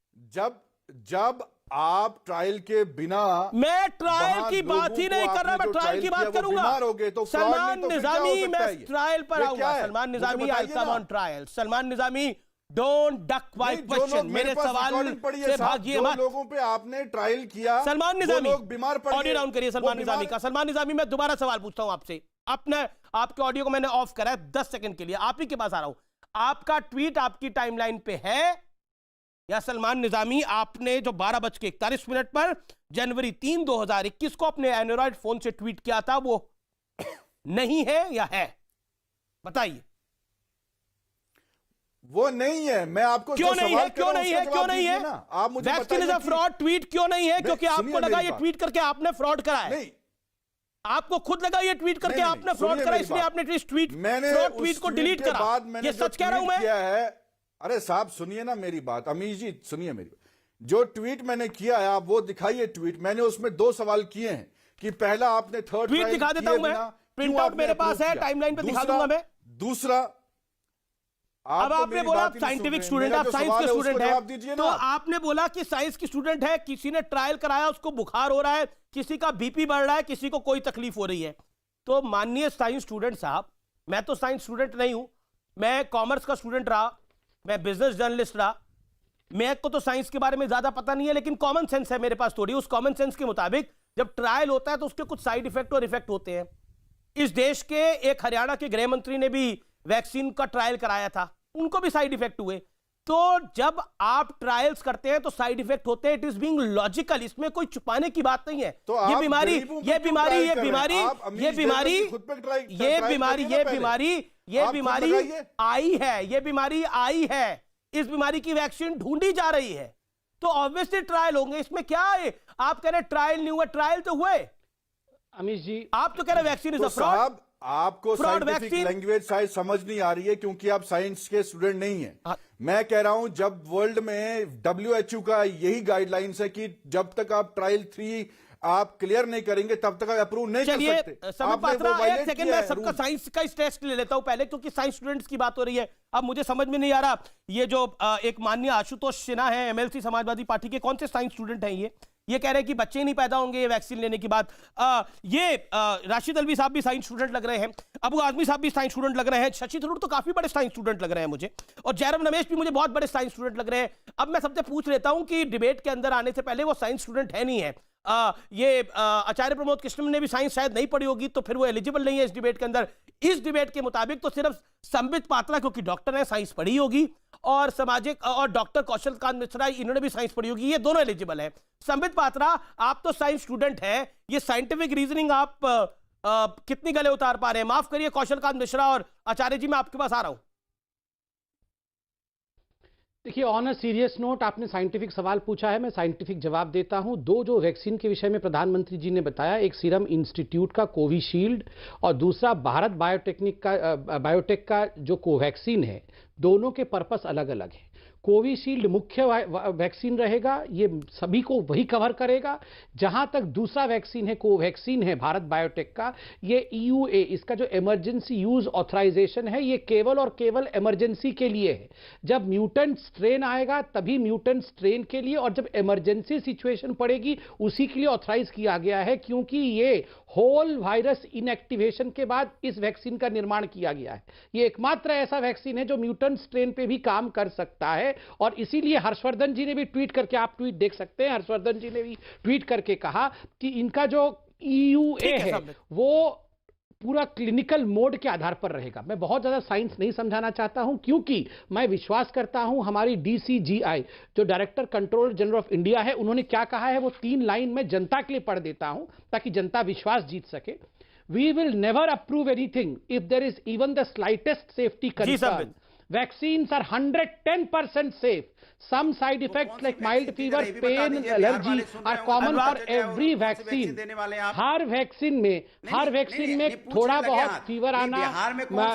जब आप ट्रायल के बिना, मैं ट्रायल की बात ही नहीं कर रहा, मैं ट्रायल की बात करूंगा। तो सलमान निजामी, मैं ट्रायल पर आऊंगा। Salman Nizami, I come on trial. Salman Nizami, don't duck my question, मेरे सवाल से भागिए मत। लोगों पे आपने ट्रायल किया, सलमान निजामी लोग बीमार पड़ गए। ऑडियो डाउन करिए सलमान निजामी का। सलमान निजामी, मैं दोबारा सवाल पूछता हूं आपसे। आपके ऑडियो को मैंने ऑफ करा है 10 सेकंड के लिए, आप ही के पास आ रहा हूं। आपका ट्वीट आपकी टाइमलाइन पे है या सलमान निजामी आपने जो 12:41 पर जनवरी 3, 2021 को अपने एंड्रॉयड फोन से ट्वीट किया था वो नहीं है या है? बताइए। वो नहीं है। मैं आपको क्यों नहीं है? आप मुझे vaccine is a fraud tweet क्यों नहीं है? क्योंकि आपको लगा ये ट्वीट करके आपने फ्रॉड करा है। नहीं, आपको खुद लगा ये ट्वीट करके आपने फ्रॉड करा, इसलिए आपने फ्रॉड ट्वीट को डिलीट करा। ये सच कह रहा हूं मैं। अरे साहब सुनिए ना मेरी बात, अमीश जी सुनिए मेरी बात। जो ट्वीट मैंने किया है आप वो दिखाइए ट्वीट। मैंने उसमें 2 सवाल किए हैं कि पहला आपने थर्ड ट्वीट दिखा देता हूं मैं, प्रिंट आउट मेरे पास है, टाइमलाइन पे दिखा दूंगा मैं। दूसरा, अब आपने बोला आप साइंटिफिक स्टूडेंट, आप साइंस के स्टूडेंट हैं, तो आपने बोला कि साइंस की स्टूडेंट है, किसी ने ट्रायल कराया, उसको बुखार हो रहा है, किसी का बीपी बढ़ रहा है, किसी को कोई तकलीफ हो रही है। तो माननीय साइंस स्टूडेंट साहब, मैं तो साइंस स्टूडेंट नहीं हूं, मैं कॉमर्स का स्टूडेंट रहा, मैं बिजनेस जर्नलिस्ट रहा। मेरे को तो साइंस के बारे में ज्यादा पता नहीं है, लेकिन कॉमन सेंस है मेरे पास थोड़ी। उस कॉमन सेंस के मुताबिक जब ट्रायल होता है तो उसके कुछ साइड इफेक्ट और इफेक्ट होते हैं। इस देश के एक हरियाणा के गृह मंत्री ने भी वैक्सीन का ट्रायल कराया था, उनको भी साइड इफेक्ट हुए। तो जब आप ट्रायल्स करते हैं तो साइड इफेक्ट होते हैं, इट इज बीइंग लॉजिकल, इसमें कोई छुपाने की बात नहीं है। तो ये बीमारी आई है, ये बीमारी आई है, इस बीमारी की वैक्सीन ढूंढी जा रही है। तो ऑब्वियसली ट्रायल होंगे। इसमें क्या है? आप कह रहे ट्रायल नहीं हुआ, ट्रायल तो हुए। अमित जी, आप तो कह रहे वैक्सीन इज अ फ्रॉड। साहब, आपको फ्रॉड साइंटिफिक वैक्सीन लैंग्वेज शायद समझ नहीं आ रही है क्योंकि आप साइंस के स्टूडेंट नहीं हैं। मैं कह रहा हूं जब वर्ल्ड में WHO का यही गाइडलाइंस है कि जब तक आप ट्रायल 3 आप क्लियर नहीं करेंगे तब तक आप अप्रूव नहीं कर सकते। समय आपने पात्रा, वो एक वायलेट सेकंड किया मैं है सबका रूल। साइंस का टेस्ट ले लेता हूं पहले, क्योंकि साइंस स्टूडेंट्स की बात हो रही है। अब मुझे समझ में नहीं आ रहा, ये जो एक माननीय आशुतोष सिन्हा है MLC समाजवादी पार्टी के, कौन से साइंस स्टूडेंट हैं ये कह रहे हैं कि बच्चे ही नहीं पैदा होंगे ये वैक्सीन लेने के बाद। राशिद अल्वी साहब भी साइंस स्टूडेंट लग रहे हैं, अबू आजमी साहब भी साइंस स्टूडेंट लग रहे हैं, शशि थरूर तो काफी बड़े साइंस स्टूडेंट लग रहे हैं मुझे, और जयराम रमेश भी मुझे बहुत बड़े साइंस स्टूडेंट लग रहे हैं। अब मैं सबसे पूछ लेता हूं कि डिबेट के अंदर आने से पहले वो साइंस स्टूडेंट है नहीं है, आचार्य प्रमोद कृष्ण ने भी साइंस शायद नहीं पढ़ी होगी, तो फिर वो एलिजिबल नहीं है इस डिबेट के अंदर। इस डिबेट के मुताबिक तो सिर्फ संबित पात्रा, क्योंकि डॉक्टर है, साइंस पढ़ी होगी, और सामाजिक, और डॉक्टर कौशल कांत मिश्रा इन्होंने भी साइंस पढ़ी होगी, ये दोनों एलिजिबल है। संबित पात्रा, आप तो साइंस स्टूडेंट है, ये साइंटिफिक रीजनिंग आप कितनी गले उतार पा रहे हैं? माफ करिए कौशल कांत मिश्रा और आचार्य जी, मैं आपके पास आ रहा हूं। देखिए, ऑन अ सीरियस नोट, आपने साइंटिफिक सवाल पूछा है, मैं साइंटिफिक जवाब देता हूं। दो जो वैक्सीन के विषय में प्रधानमंत्री जी ने बताया, एक सीरम इंस्टीट्यूट का कोविशील्ड और दूसरा भारत बायोटेक का जो कोवैक्सीन है, दोनों के पर्पस अलग अलग है। कोविशील्ड मुख्य वैक्सीन रहेगा, ये सभी को वही कवर करेगा। जहां तक दूसरा वैक्सीन है, कोवैक्सीन है भारत बायोटेक का, ये EUA, इसका जो इमरजेंसी यूज ऑथराइजेशन है, ये केवल और केवल इमरजेंसी के लिए है। जब म्यूटेंट स्ट्रेन आएगा तभी म्यूटेंट स्ट्रेन के लिए, और जब इमरजेंसी सिचुएशन पड़ेगी उसी के लिए ऑथराइज किया गया है, क्योंकि ये होल वायरस इनएक्टिवेशन के बाद इस वैक्सीन का निर्माण किया गया है। ये एकमात्र ऐसा वैक्सीन है जो म्यूटेंट स्ट्रेन पे भी काम कर सकता है, और इसीलिए हर्षवर्धन जी ने भी ट्वीट करके, आप ट्वीट देख सकते हैं, हर्षवर्धन जी ने भी ट्वीट करके कहा कि इनका जो EUA है वो पूरा क्लिनिकल मोड के आधार पर रहेगा। मैं बहुत ज्यादा साइंस नहीं समझाना चाहता हूं, क्योंकि मैं विश्वास करता हूं हमारी DCGI जो director controller general of India है, उन्होंने क्या कहा है वो 3 लाइन में जनता के लिए पढ़ देता हूं ताकि जनता विश्वास जीत सके। We will never approve anything if there is even the slightest safety concern. Vaccines are 110% safe. Some side effects like mild fever, pain, allergy are common for every vaccine. Her vaccine में थोड़ा बहुत fever आना,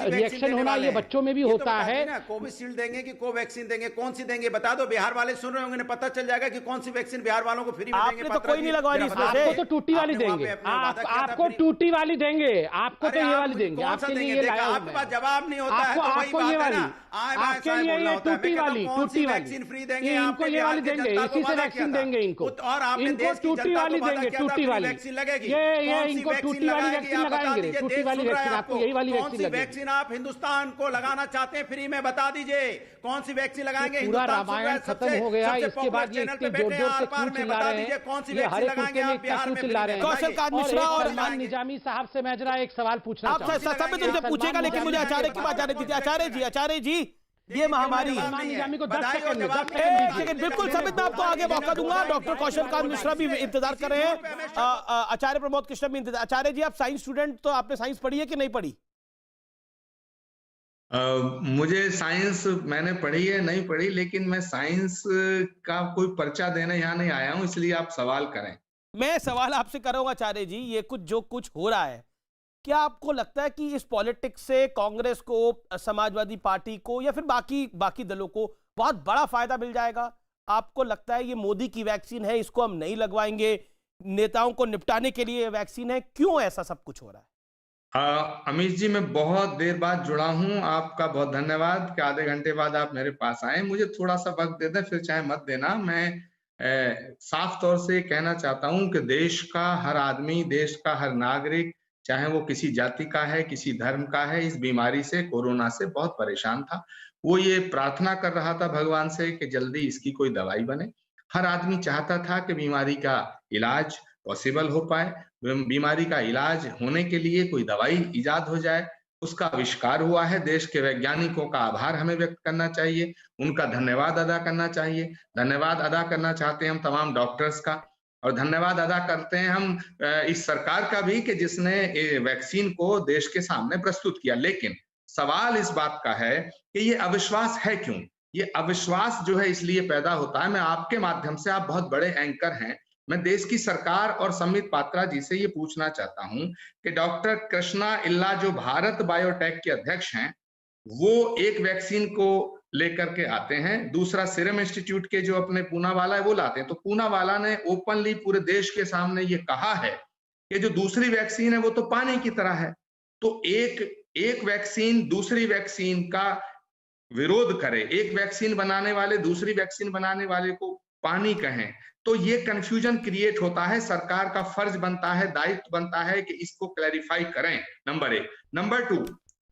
reaction होना, ये बच्चों में भी होता है। कोविशील्ड देंगे कि कोवैक्सीन देंगे, कौन सी देंगे बता दो। बिहार वाले सुन रहे होंगे, पता चल जाएगा कि कौन सी वैक्सीन बिहार वालों को फ्री में देंगे। तो कोई नहीं लगवानी, आपको तो टूटी वाली देंगे, आपको टूटी वाली देंगे, आपको तो ये वाली देंगे, आपके लिए ये लाया हूं मैं। आपके पास जवाब नहीं होता है, आपको ये वाली, आपके लिए ये टूटी वाली वैक्सीन फ्री देंगे, इनको ये वाली देंगे, इसी से वैक्सीन देंगे इनको, और आपने इनको टूटी वाली देंगे, टूटी वाली वैक्सीन लगेगी, ये इनको टूटी वाली वैक्सीन लगाएंगे, टूटी वाली वैक्सीन, आपको यही वाली वैक्सीन लगेगी। वैक्सीन आप हिंदुस्तान को लगाना चाहते हैं फ्री में, बता दीजिए कौन सी वैक्सीन लगाएंगे। पूरा रामायण खत्म हो गया, इसके बाद ये इतने जोर जोर से क्यों चिल्ला रहे हैं, ये हर एक कुत्ते में इतना क्यों चिल्ला रहे हैं। कौशल कांत मिश्रा और सलमान निजामी साहब से मैं जरा एक सवाल पूछना चाहूंगा। आप सब तुमसे पूछेगा, लेकिन मुझे आचार्य की बात जाने दीजिए। आचार्य जी, ये महामारी बिल्कुल समित, मैं आपको आगे मौका दूंगा। डॉक्टर कौशल कांत मिश्रा भी इंतजार कर रहे हैं, आचार्य प्रमोद कृष्ण भी इंतजार। आचार्य जी, आप साइंस स्टूडेंट, तो आपने साइंस पढ़ी है कि नहीं पढ़ी? मुझे साइंस मैंने पढ़ी है, नहीं पढ़ी, लेकिन मैं साइंस का कोई पर्चा देने यहाँ नहीं आया हूँ, इसलिए आप सवाल करें। मैं सवाल आपसे करूंगा आचार्य जी, ये जो कुछ हो रहा है, क्या आपको लगता है कि इस पॉलिटिक्स से कांग्रेस को, समाजवादी पार्टी को, या फिर बाकी दलों को बहुत बड़ा फायदा मिल जाएगा? आपको लगता है ये मोदी की वैक्सीन है, इसको हम नहीं लगवाएंगे, नेताओं को निपटाने के लिए वैक्सीन है? क्यों ऐसा सब कुछ हो रहा है? अमित जी, मैं बहुत देर बाद जुड़ा हूं, आपका बहुत धन्यवाद कि आधे घंटे बाद आप मेरे पास आए। मुझे थोड़ा सा वक्त दे दें, फिर चाहे मत देना। मैं साफ तौर से कहना चाहता हूं कि देश का हर आदमी, देश का हर नागरिक, चाहे वो किसी जाति का है, किसी धर्म का है, इस बीमारी से, कोरोना से बहुत परेशान था। वो ये प्रार्थना कर रहा था भगवान से कि जल्दी इसकी कोई दवाई बने। हर आदमी चाहता था कि बीमारी का इलाज पॉसिबल हो पाए, बीमारी का इलाज होने के लिए कोई दवाई इजाद हो जाए। उसका आविष्कार हुआ है। देश के वैज्ञानिकों का आभार हमें व्यक्त करना चाहिए, उनका धन्यवाद अदा करना चाहिए। धन्यवाद अदा करना चाहते हैं हम तमाम डॉक्टर्स का, और धन्यवाद अदा करते हैं हम इस सरकार का भी कि जिसने वैक्सीन को देश के सामने प्रस्तुत किया। लेकिन सवाल इस बात का है कि ये अविश्वास है क्यों? ये अविश्वास जो है इसलिए पैदा होता है। मैं आपके माध्यम से, आप बहुत बड़े एंकर हैं, मैं देश की सरकार और संबित पात्रा जी से ये पूछना चाहता हूं कि डॉक्टर कृष्णा इल्ला जो भारत बायोटेक के अध्यक्ष हैं, वो एक वैक्सीन को लेकर के आते हैं, दूसरा सीरम इंस्टीट्यूट के जो अपने पूनावाला है वो लाते हैं। तो पूनावाला ने ओपनली पूरे देश के सामने ये कहा है कि जो दूसरी वैक्सीन है वो तो पानी की तरह है। तो एक वैक्सीन दूसरी वैक्सीन का विरोध करे, एक वैक्सीन बनाने वाले दूसरी वैक्सीन बनाने वाले को पानी कहें, तो ये कंफ्यूजन क्रिएट होता है। सरकार का फर्ज बनता है, दायित्व बनता है कि इसको क्लैरिफाई करें, नंबर 1। नंबर 2,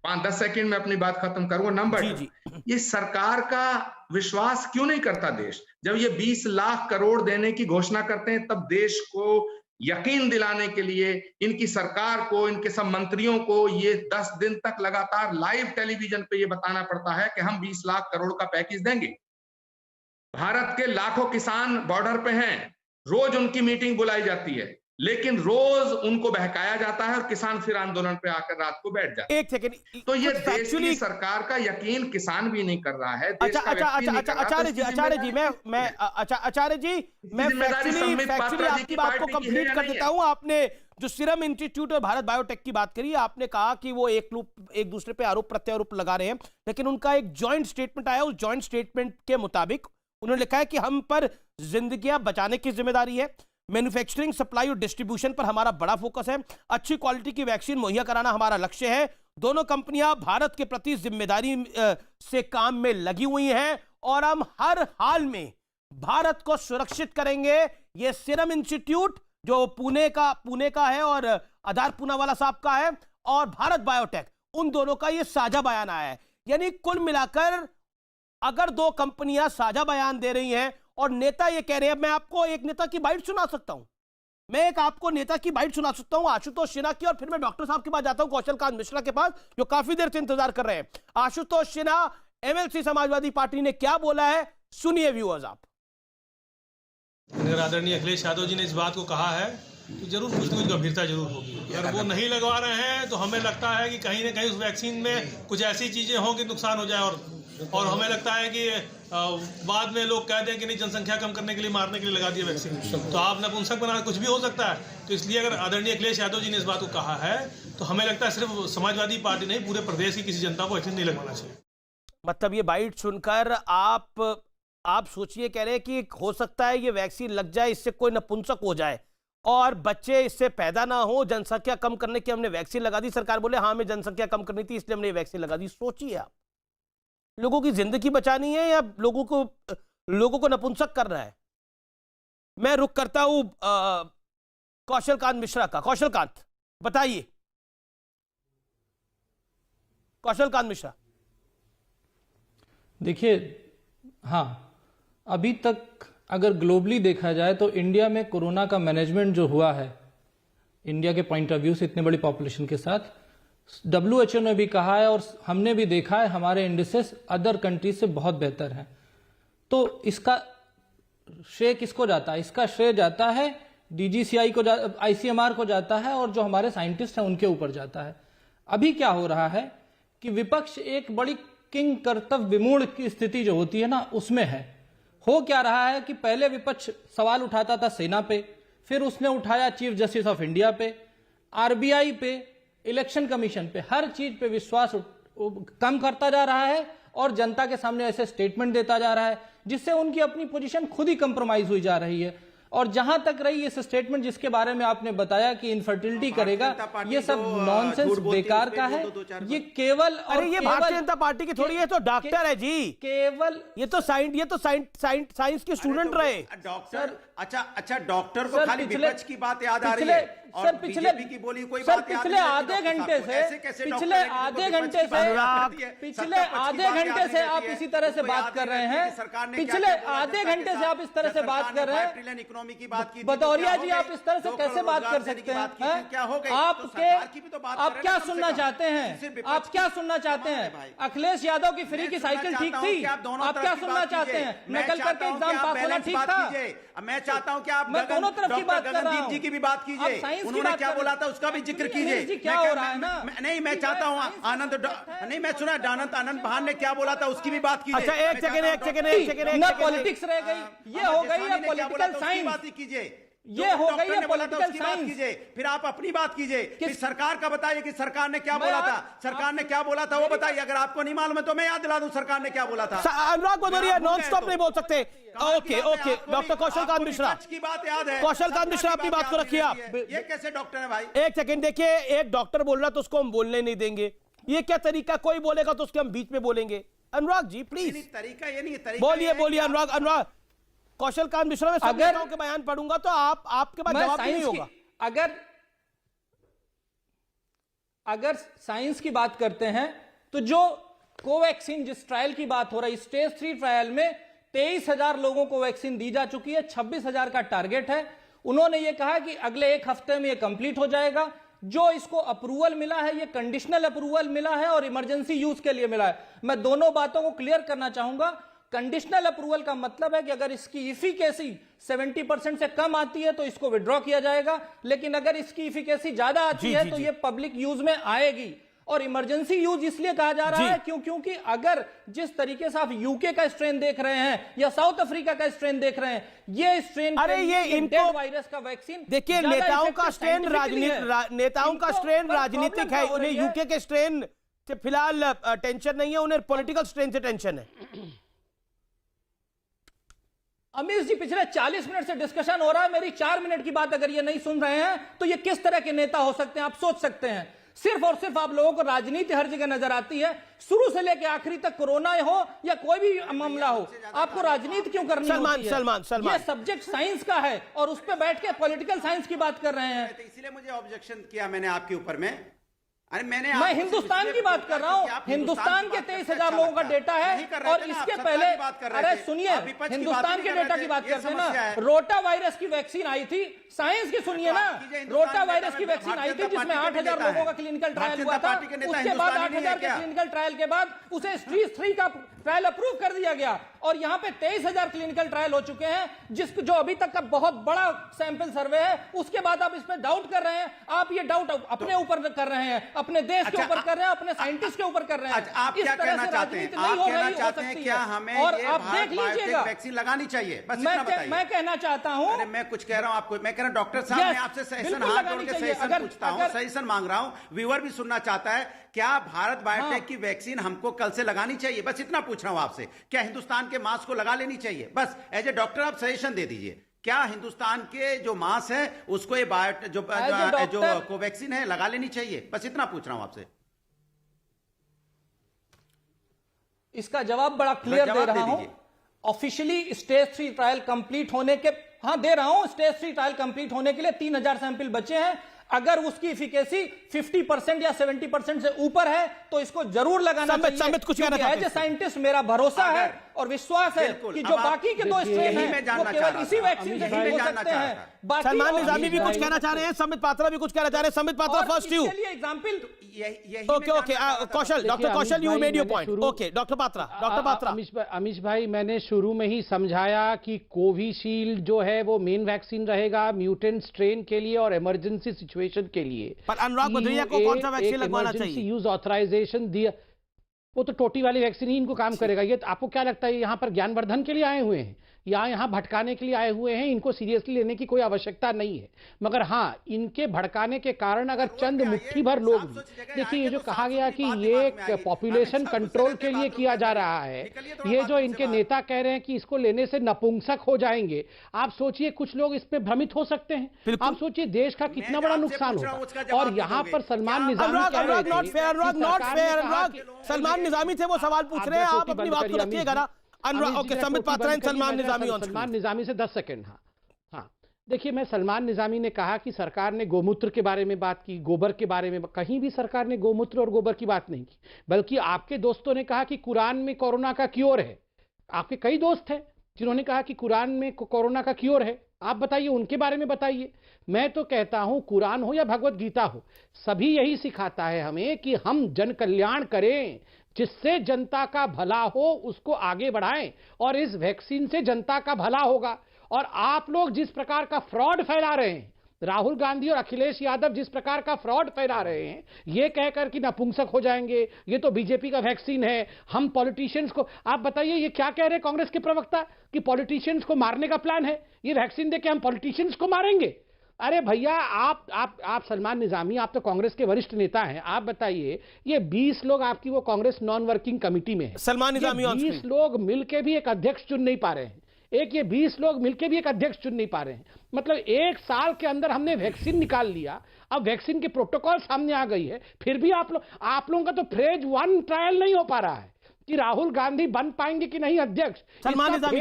5-10 सेकंड में अपनी बात खत्म करूंगा। नंबर 2, ये सरकार का विश्वास क्यों नहीं करता देश? जब ये 20 लाख करोड़ देने की घोषणा करते हैं, तब देश को यकीन दिलाने के लिए इनकी सरकार को, इनके सब मंत्रियों को ये 10 दिन तक लगातार लाइव टेलीविजन पे ये बताना पड़ता है कि हम 20 लाख करोड़ का पैकेज देंगे। भारत के लाखों किसान बॉर्डर पे हैं, रोज उनकी मीटिंग बुलाई जाती है, लेकिन रोज उनको बहकाया जाता है और किसान फिर आंदोलन पे आकर रात को बैठ जाते हैं। एक सेकंड, तो ये देश की सरकार का यकीन किसान भी नहीं कर रहा है। आचार्य जी, मैं फैक्चुअली आपकी बात को कंप्लीट कर देता हूं। आपने जो सीरम इंस्टीट्यूट और भारत बायोटेक की बात करी, आपने कहा कि वो एक दूसरे पे आरोप प्रत्यारोप लगा रहे हैं, लेकिन उनका एक जॉइंट स्टेटमेंट आया। उस जॉइंट स्टेटमेंट के मुताबिक उन्होंने लिखा है कि हम पर जिंदगियां बचाने की जिम्मेदारी है, मैन्युफैक्चरिंग, सप्लाई और डिस्ट्रीब्यूशन पर हमारा बड़ा फोकस है, अच्छी क्वालिटी की वैक्सीन मुहैया कराना हमारा लक्ष्य है। दोनों कंपनियां भारत के प्रति जिम्मेदारी से काम में लगी हुई हैं और हम हर हाल में भारत को सुरक्षित करेंगे। ये सीरम इंस्टीट्यूट जो पुणे का है और आधार पूनावाला साहब का है, और भारत बायोटेक, उन दोनों का ये साझा बयान आया है। यानी कुल मिलाकर अगर दो कंपनियां साझा बयान दे रही हैं और नेता ये कह रहे हैं, मैं आपको एक नेता की बाइट सुना सकता हूं, आशुतोष सिन्हा की, और फिर मैं डॉक्टर साहब के पास जाता हूं, कौशल कांत मिश्रा के पास, जो काफी देर से इंतजार कर रहे हैं। आशुतोष सिन्हा, एमएलसी समाजवादी पार्टी ने क्या बोला है, सुनिए व्यूअर्स आप। अगर आदरणीय अखिलेश यादव जी ने इस बात को कहा है तो जरूर कुछ न कुछ गंभीरता जरूर होगी। अगर वो नहीं लगवा रहे हैं तो हमें लगता है कि कहीं ना कहीं उस वैक्सीन में कुछ ऐसी चीजें हों कि नुकसान हो जाए, और हमें लगता है कि बाद में लोग कह दें कि नहीं, जनसंख्या कम करने के लिए, मारने के लिए लगा दिया वैक्सीन, तो आप नपुंसक बना, कुछ भी हो सकता है। तो इसलिए अगर आदरणीय अखिलेश यादव जी ने इस बात को कहा है तो हमें लगता है सिर्फ समाजवादी पार्टी नहीं, पूरे प्रदेश की किसी जनता को वैक्सीन नहीं लगवाना चाहिए। मतलब ये बाइट सुनकर आप सोचिए, कह रहे हैं कि हो सकता है ये वैक्सीन लग जाए, इससे कोई नपुंसक हो जाए और बच्चे इससे पैदा ना हो, जनसंख्या कम करने की हमने वैक्सीन लगा दी। सरकार बोले हाँ हमें जनसंख्या कम करनी थी इसलिए हमने वैक्सीन लगा दी। सोचिए आप, लोगों की जिंदगी बचानी है या लोगों को नपुंसक कर रहा है। मैं रुक करता हूं कौशल कांत मिश्रा का। कौशल कांत, बताइए। कौशल कांत मिश्रा, देखिए, हाँ, अभी तक अगर ग्लोबली देखा जाए तो इंडिया में कोरोना का मैनेजमेंट जो हुआ है, इंडिया के पॉइंट ऑफ व्यू से इतने बड़ी पॉपुलेशन के साथ, WHO ने भी कहा है और हमने भी देखा है, हमारे इंडिसेस अदर कंट्रीज से बहुत बेहतर हैं। तो इसका श्रेय किसको जाता है? इसका श्रेय जाता है DGCI को, ICMR को जाता है, और जो हमारे साइंटिस्ट हैं उनके ऊपर जाता है। अभी क्या हो रहा है कि विपक्ष एक बड़ी किंग कर्तव्य विमूढ़ की स्थिति जो होती है ना, उसमें है। हो क्या रहा है कि पहले विपक्ष सवाल उठाता था सेना पे, फिर उसने उठाया चीफ जस्टिस ऑफ इंडिया पे, RBI पे, इलेक्शन कमीशन पे, हर चीज पे विश्वास कम करता जा रहा है और जनता के सामने ऐसे स्टेटमेंट देता जा रहा है जिससे उनकी अपनी पोजीशन खुद ही कंप्रोमाइज हुई जा रही है। और जहां तक रही इस स्टेटमेंट जिसके बारे में आपने बताया कि इनफर्टिलिटी करेगा, ये सब नॉनसेंस बेकार का है। ये केवल, अरे ये भारतीय जनता पार्टी की थोड़ी है, तो डॉक्टर है जी, केवल ये तो साइंस के स्टूडेंट रहे डॉक्टर। अच्छा, डॉक्टर को खाली विपक्ष की बात याद आ रही है और बीजेपी की बोली कोई बात याद पिछले आधे घंटे से आप इसी तरह से बात कर रहे हैं। पिछले आधे घंटे से आप इस तरह से बात कर रहे हैं। इकोनॉमी की बात की, भदौरिया जी, आप इस तरह से कैसे बात कर सकते हैं? क्या हो गई? आप क्या सुनना चाहते हैं? आप क्या सुनना चाहते हैं? अखिलेश यादव की फ्री की साइकिल ठीक थी? आप क्या सुनना चाहते हैं? नकल करके एग्जाम पास होना ठीक था? मैं चाहता हूं कि आप मैं दोनों तरफ की बात कर रहा हूं। जी की भी बात कीजिए। उन्होंने क्या बोला था उसका भी जिक्र कीजिए। क्या हो रहा है ना? नहीं, मैं चाहता हूँ नहीं, मैं सुना आनंद भान ने क्या बोला था उसकी भी बात कीजिए। अच्छा, एक सेकंड ना पॉलिटिक्स रह गई, ये हो गई है पॉलिटिकल साइंस। बात कीजिए, ये हो गई है पॉलिटिकल साइंस। कीजिए, फिर आप अपनी बात कीजिए, फिर सरकार का बताइए कि सरकार ने क्या बोला था। सरकार ने क्या बोला था वो बताइए। अगर आपको नहीं मालूम है तो मैं याद दिला दूं सरकार ने क्या बोला था। अनुराग भदौरिया नॉन स्टॉप नहीं बोल सकते। ओके, डॉक्टर कौशल कांत मिश्रा की बात याद है। कौशल कांत मिश्रा, अपनी बात को रखिए आप। ये कैसे डॉक्टर है भाई? एक सेकंड देखिए, एक डॉक्टर बोल रहा तो उसको हम बोलने नहीं देंगे, ये क्या तरीका? कोई बोलेगा तो उसके हम बीच में बोलेंगे। अनुराग जी प्लीज, तरीका ये नहीं है, तरीका बोलिए अनुराग। कौशल कांत मिश्रा में सब नेताओं के बयान पढ़ूंगा तो आपके पास जवाब नहीं होगा। अगर साइंस की बात करते हैं तो जो कोवैक्सीन जिस ट्रायल की बात हो रही, स्टेज 3 ट्रायल में 23,000 लोगों को वैक्सीन दी जा चुकी है, 26,000 का टारगेट है। उन्होंने ये कहा कि अगले एक हफ्ते में ये कंप्लीट हो जाएगा। जो इसको अप्रूवल मिला है ये कंडीशनल अप्रूवल मिला है और इमरजेंसी यूज के लिए मिला है। मैं दोनों बातों को क्लियर करना चाहूंगा। कंडीशनल अप्रूवल का मतलब है कि अगर इसकी इफिकेसी 70% से कम आती है तो इसको विड्रॉ किया जाएगा, लेकिन अगर इसकी इफिकेसी ज्यादा आती है तो ये पब्लिक यूज में आएगी। और इमरजेंसी यूज इसलिए कहा जा रहा है क्योंकि अगर जिस तरीके से आप यूके का स्ट्रेन देख रहे हैं या साउथ अफ्रीका का स्ट्रेन देख रहे हैं, ये स्ट्रेन इनको वायरस का वैक्सीन देखिए, नेताओं का स्ट्रेन राजनीतिक है। उन्हें यूके के स्ट्रेन से फिलहाल टेंशन नहीं है, उन्हें पॉलिटिकल स्ट्रेन से टेंशन है। अमीश जी, पिछले 40 मिनट से डिस्कशन हो रहा है, मेरी 4 मिनट की बात अगर ये नहीं सुन रहे हैं तो ये किस तरह के नेता हो सकते हैं? आप सोच सकते हैं। सिर्फ और सिर्फ आप लोगों को राजनीति हर जगह नजर आती है, शुरू से लेकर आखिरी तक, कोरोना हो या कोई भी मामला हो, आपको राजनीति क्यों करनी होती है? सलमान ये सब्जेक्ट साइंस का है और उस पर बैठ के पॉलिटिकल साइंस की बात कर रहे हैं। इसीलिए मुझे ऑब्जेक्शन किया मैंने आपके ऊपर में। अरे मैं हिंदुस्तान की बात कर रहा हूं। हिंदुस्तान के 23,000 लोगों का डेटा है और इसके पहले, अरे सुनिए, हिंदुस्तान के डेटा की बात करते हैं ना। रोटा वायरस की वैक्सीन आई थी, साइंस की सुनिए ना। रोटा वायरस की वैक्सीन आई थी जिसमें 8,000 लोगों का क्लिनिकल ट्रायल हुआ था। उसके बाद 8,000 के क्लिनिकल ट्रायल के बाद उसे स्टेज 3 का ट्रायल अप्रूव कर दिया गया और यहां पे 23,000 क्लिनिकल ट्रायल हो चुके हैं, जिसको जो अभी तक का बहुत बड़ा सैंपल सर्वे है। उसके बाद आप इसमें डाउट कर रहे हैं। आप ये डाउट अपने ऊपर कर रहे हैं, अपने देश के ऊपर कर रहे हैं, अपने साइंटिस्ट के ऊपर कर रहे हैं। आप क्या कहना चाहते हैं? आप कहना चाहते हैं क्या हमें और ये आप देख लीजिएगा वैक्सीन लगानी चाहिए? बस इतना बताइए। मैं कहना चाहता हूं। अरे मैं कुछ कह रहा हूं आपको, मैं कह रहा हूं डॉक्टर साहब, मैं आपसे सजेशन हाथ जोड़ के सजेशन पूछता हूं, सजेशन मांग रहा हूं, व्यूअर भी सुनना चाहता है। क्या भारत बायोटेक की वैक्सीन हमको कल से लगानी चाहिए? बस इतना पूछ रहा हूं आपसे। क्या हिंदुस्तान के मास को लगा लेनी चाहिए? बस एज ए डॉक्टर आप सजेशन दे दीजिए। क्या हिंदुस्तान के जो मास है उसको ये जो कोवैक्सीन है लगा लेनी चाहिए? बस इतना पूछ रहा हूं आपसे। इसका जवाब बड़ा क्लियर दे रहा हूं। ऑफिशियली स्टेज 3 ट्रायल कंप्लीट होने के, दे रहा हूं, स्टेज 3 ट्रायल कंप्लीट होने के लिए 3,000 सैंपल बचे हैं। अगर उसकी इफिकेसी 50% या 70% से ऊपर है तो इसको जरूर लगाना चाहिए। कुछ कहना चाहते हैं? एज ए साइंटिस्ट मेरा भरोसा है और विश्वास है कि जो बाकी के 2 स्ट्रेन हैं वो केवल इसी वैक्सीन से ठीक हो सकते हैं। सलमान निजामी भी कुछ कहना चाह रहे हैं, समित पात्रा भी कुछ कहना चाह रहे हैं। Samit Patra first you. Example okay Kaushal, doctor Kaushal, you made your point. Okay doctor Patra. Amish भाई, मैंने शुरू में ही समझाया कि कोविशील्ड जो है वो मेन वैक्सीन रहेगा म्यूटेंट स्ट्रेन के लिए और इमरजेंसी सिचुएशन के लिए। पर अनुराग भदौरिया को कौन सा वैक्सीन लगवाना चाहिए? यूज ऑथराइजेशन दिया, वो तो टोटी वाली वैक्सीन ही इनको काम करेगा। ये आपको क्या लगता है यहाँ पर ज्ञानवर्धन के लिए आए हुए हैं या यहाँ भटकाने के लिए आए हुए हैं? इनको सीरियसली लेने की कोई आवश्यकता नहीं है। मगर हाँ, इनके भड़काने के कारण अगर चंद मुट्ठी भर लोग, देखिए ये जो कहा गया कि ये पॉपुलेशन कंट्रोल के लिए किया जा रहा है, ये जो इनके नेता कह रहे हैं कि इसको लेने से नपुंसक हो जाएंगे, आप सोचिए कुछ लोग इस पे भ्रमित हो सकते हैं। आप सोचिए देश का कितना बड़ा नुकसान होगा। और यहाँ पर सलमान निजामी सलमान निजामी थे वो सवाल पूछ रहे हैं, आप अपनी बात को रखिएगा ना। ओके, समित पात्रा, सलमान निजामी से 10 सेकंड। हाँ, देखिए, मैं सलमान निजामी ने कहा कि सरकार ने गोमूत्र के बारे में बात की, गोबर के बारे में। कहीं भी सरकार ने गोमूत्र और गोबर की बात नहीं की, बल्कि आपके दोस्तों ने कहा कि कुरान में कोरोना का क्योर है। आपके कई दोस्त हैं जिन्होंने कहा कि कुरान में कोरोना का क्योर है। आप बताइए, उनके बारे में बताइए। मैं तो कहता हूं, कुरान हो या भगवत गीता हो, सभी यही सिखाता है हमें कि हम जन कल्याण करें, जिससे जनता का भला हो उसको आगे बढ़ाएं, और इस वैक्सीन से जनता का भला होगा। और आप लोग जिस प्रकार का फ्रॉड फैला रहे हैं, राहुल गांधी और अखिलेश यादव जिस प्रकार का फ्रॉड फैला रहे हैं, ये कहकर कि नपुंसक हो जाएंगे, ये तो बीजेपी का वैक्सीन है, हम पॉलिटिशियंस को, आप बताइए ये क्या कह रहे हैं कांग्रेस के प्रवक्ता कि पॉलिटिशियंस को मारने का प्लान है, ये वैक्सीन देके हम पॉलिटिशियंस को मारेंगे। अरे भैया आप सलमान निजामी, आप तो कांग्रेस के वरिष्ठ नेता हैं, आप बताइए ये 20 लोग आपकी वो कांग्रेस नॉन वर्किंग कमेटी में है, सलमान निजामी 20 लोग मिलके भी एक अध्यक्ष चुन नहीं पा रहे हैं, ये 20 लोग मिलके भी एक अध्यक्ष चुन नहीं पा रहे हैं। मतलब 1 साल के अंदर हमने वैक्सीन निकाल लिया, अब वैक्सीन के प्रोटोकॉल सामने आ गई है, फिर भी आप लोगों का तो फेज 1 ट्रायल नहीं हो पा रहा है कि राहुल गांधी बन पाएंगे कि नहीं अध्यक्ष। सलमान निजामी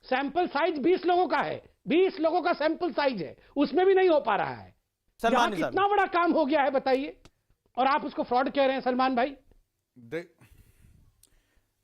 सैंपल साइज 20 लोगों का है, 20 लोगों का सैंपल साइज है, उसमें भी नहीं हो पा रहा है। सलमान कितना बड़ा काम हो गया है बताइए, और आप उसको फ्रॉड कह रहे हैं सलमान भाई।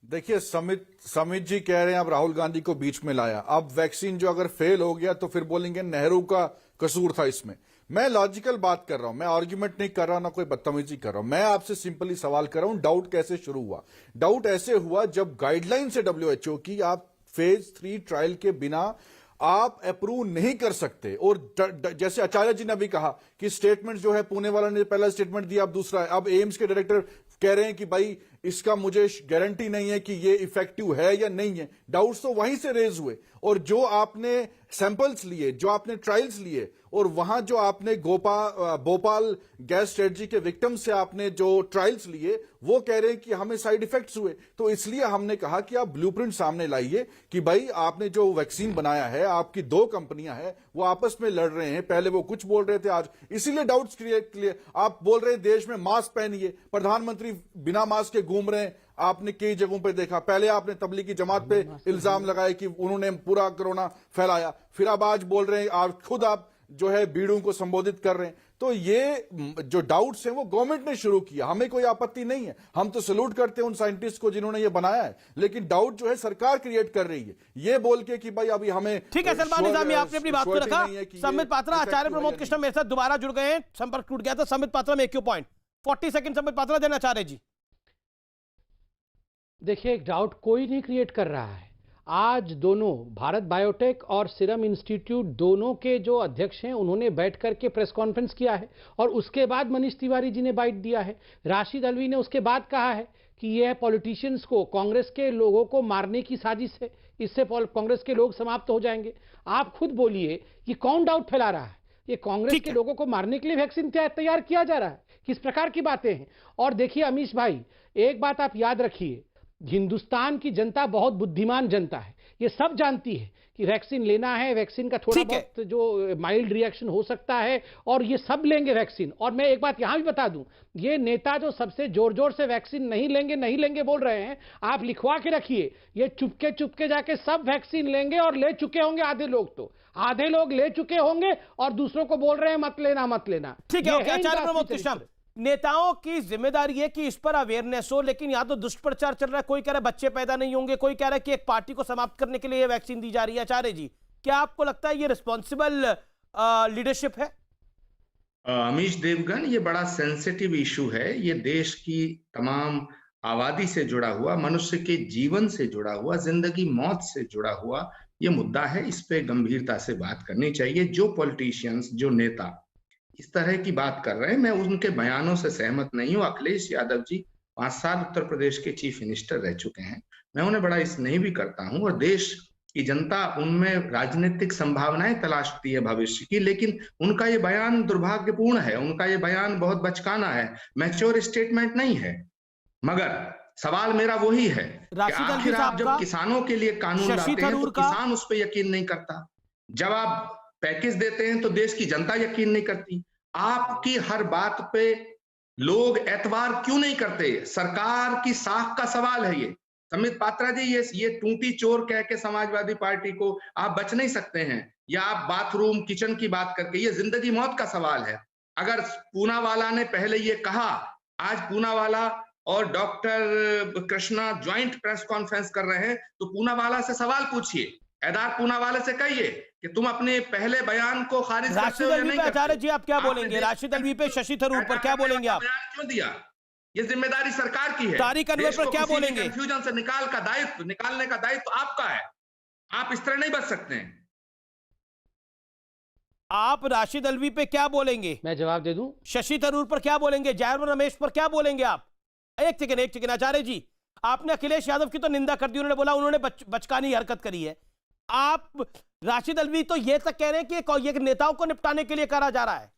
देखिए समित जी कह रहे हैं अब राहुल गांधी को बीच में लाया, अब वैक्सीन जो अगर फेल हो गया तो फिर बोलेंगे नेहरू का कसूर था इसमें। मैं लॉजिकल बात कर रहा हूं, मैं आर्ग्यूमेंट नहीं कर रहा, ना कोई बदतमीजी कर रहा हूं, मैं आपसे सिंपली सवाल कर रहा हूं डाउट कैसे शुरू हुआ। डाउट ऐसे हुआ जब गाइडलाइन से WHO की आप फेज 3 ट्रायल के बिना आप अप्रूव नहीं कर सकते, और जैसे आचार्य जी ने अभी कहा कि स्टेटमेंट जो है पुणे वाला ने पहला स्टेटमेंट दिया, अब दूसरा है, अब एम्स के डायरेक्टर कह रहे हैं कि भाई इसका मुझे गारंटी नहीं है कि ये इफेक्टिव है या नहीं है। डाउट्स तो वहीं से रेज हुए, और जो आपने सैंपल्स लिए, जो आपने ट्रायल्स लिए, और वहां जो आपने भोपाल गैस स्ट्रेटजी के विक्टिम से आपने जो ट्रायल्स लिए, वो कह रहे हैं कि हमें साइड इफेक्ट्स हुए। तो इसलिए हमने कहा कि आप ब्लूप्रिंट सामने लाइए कि भाई आपने जो वैक्सीन बनाया है, आपकी 2 कंपनियां हैं, वो आपस में लड़ रहे हैं, पहले वो कुछ बोल रहे थे, आज इसीलिए डाउट्स क्लियर। आप बोल रहे हैं देश में मास्क पहनिए, प्रधानमंत्री बिना मास्क के घूम रहे हैं, आपने कई जगहों पे देखा। पहले आपने तबलीगी जमात पे इल्जाम लगाए कि उन्होंने पूरा कोरोना फैलाया, फिर अब आज बोल रहे हैं आप खुद आप जो है भीड़ों को संबोधित कर रहे हैं। तो ये जो डाउट्स हैं वो गवर्नमेंट ने शुरू किया, हमें कोई आपत्ति नहीं है, हम तो सैल्यूट करते हैं उन साइंटिस्ट को जिन्होंने ये बनाया है, लेकिन डाउट जो है सरकार क्रिएट कर रही है, ये बोल के कि भाई अभी हमें। ठीक है सलमान निजामी, आपने अपनी बात को रखा। संबित पात्रा, आचार्य प्रमोद कृष्ण मेरे साथ दोबारा जुड़ गए हैं, संपर्क टूट गया था। संबित पात्रा में एक पॉइंट 40 सेकंड संबित पात्रा देना आचार्य जी। देखिए एक डाउट कोई नहीं क्रिएट कर रहा है। आज दोनों भारत बायोटेक और सीरम इंस्टीट्यूट दोनों के जो अध्यक्ष हैं उन्होंने बैठ करके प्रेस कॉन्फ्रेंस किया है, और उसके बाद मनीष तिवारी जी ने बाइट दिया है। राशिद अल्वी ने उसके बाद कहा है कि यह पॉलिटिशियंस को, कांग्रेस के लोगों को मारने की साजिश है, इससे कांग्रेस के लोग समाप्त हो जाएंगे। आप खुद बोलिए कि कौन डाउट फैला रहा है? ये कांग्रेस के लोगों को मारने के लिए वैक्सीन तैयार किया जा रहा है? किस प्रकार की बातें हैं? और देखिए अमीश भाई, एक बात आप याद रखिए, हिंदुस्तान की जनता बहुत बुद्धिमान जनता है, ये सब जानती है कि वैक्सीन लेना है, वैक्सीन का थोड़ा बहुत जो माइल्ड रिएक्शन हो सकता है, और ये सब लेंगे वैक्सीन। और मैं एक बात यहां भी बता दूं, ये नेता जो सबसे जोर जोर से वैक्सीन नहीं लेंगे बोल रहे हैं, आप लिखवा के रखिए, ये चुपके जाके सब वैक्सीन लेंगे, और ले चुके होंगे आधे लोग ले चुके होंगे, और दूसरों को बोल रहे हैं मत लेना। ठीक है, आचार्य प्रमोद कृष्ण, नेताओं की जिम्मेदारी है कि इस पर अवेयरनेस हो, लेकिन यहां तो दुष्प्रचार चल रहा है। कोई कह रहा है बच्चे पैदा नहीं होंगे, कोई कह रहा है कि एक पार्टी को समाप्त करने के लिए यह वैक्सीन दी जा रही है। आचार्य जी, क्या आपको लगता है ये रिस्पॉन्सिबल लीडरशिप है? अमीश देवगन, ये बड़ा सेंसिटिव इशू है, ये देश की तमाम आबादी से जुड़ा हुआ, मनुष्य के जीवन से जुड़ा हुआ, जिंदगी मौत से जुड़ा हुआ ये मुद्दा है। इस पे गंभीरता से बात करनी चाहिए। जो पॉलिटिशियंस, जो नेता इस तरह की बात कर रहे हैं, मैं उनके बयानों से सहमत नहीं हूँ। अखिलेश यादव जी 5 साल उत्तर प्रदेश के चीफ मिनिस्टर रह चुके हैं, मैं उन्हें बड़ा स्नेह भी करता हूँ, और देश की जनता उनमें राजनीतिक संभावनाएं तलाशती है भविष्य की, लेकिन उनका ये बयान दुर्भाग्यपूर्ण है, उनका ये बयान बहुत बचकाना है, मैच्योर स्टेटमेंट नहीं है। मगर सवाल मेरा वही है कि आखिर आप जब किसानों के लिए कानून लाते हैं तो किसान उस पर यकीन नहीं करता, जब आप पैकेज देते हैं तो देश की जनता यकीन नहीं करती, आपकी हर बात पे लोग एतबार क्यों नहीं करते? सरकार की साख का सवाल है ये। संबित पात्रा जी, ये टूटी चोर कह के समाजवादी पार्टी को आप बच नहीं सकते हैं, या आप बाथरूम किचन की बात करके, ये जिंदगी मौत का सवाल है। अगर पूनावाला ने पहले ये कहा, आज पूनावाला और doctor Krishna joint press conference कर रहे हैं, तो पूनावाला से सवाल पूछिए, हैदर पूनावाला से कहिए कि तुम अपने पहले बयान को खारिज करते हो या नहीं करते? आचार्य जी आप क्या बोलेंगे? राशिद अल्वी पे, शशि थरूर पर क्या बोलेंगे आप? क्यों दिया? ये जिम्मेदारी सरकार की है। तारिक अनवर पर क्या बोलेंगे? कंफ्यूजन से निकालने का दायित्व आपका है, आप इस तरह नहीं बच सकते हैं। आप राशिद अल्वी पे क्या बोलेंगे? मैं जवाब दे दूं। शशि थरूर पर क्या बोलेंगे? जयराम रमेश पर क्या बोलेंगे आप? एक सेकंड आचार्य जी, आपने अखिलेश यादव की तो निंदा कर दी, उन्होंने बोला उन्होंने बचकानी हरकत करी है। आप राशिद अल्वी तो ये तक कह रहे हैं कि ये नेताओं को निपटाने के लिए करा जा रहा है।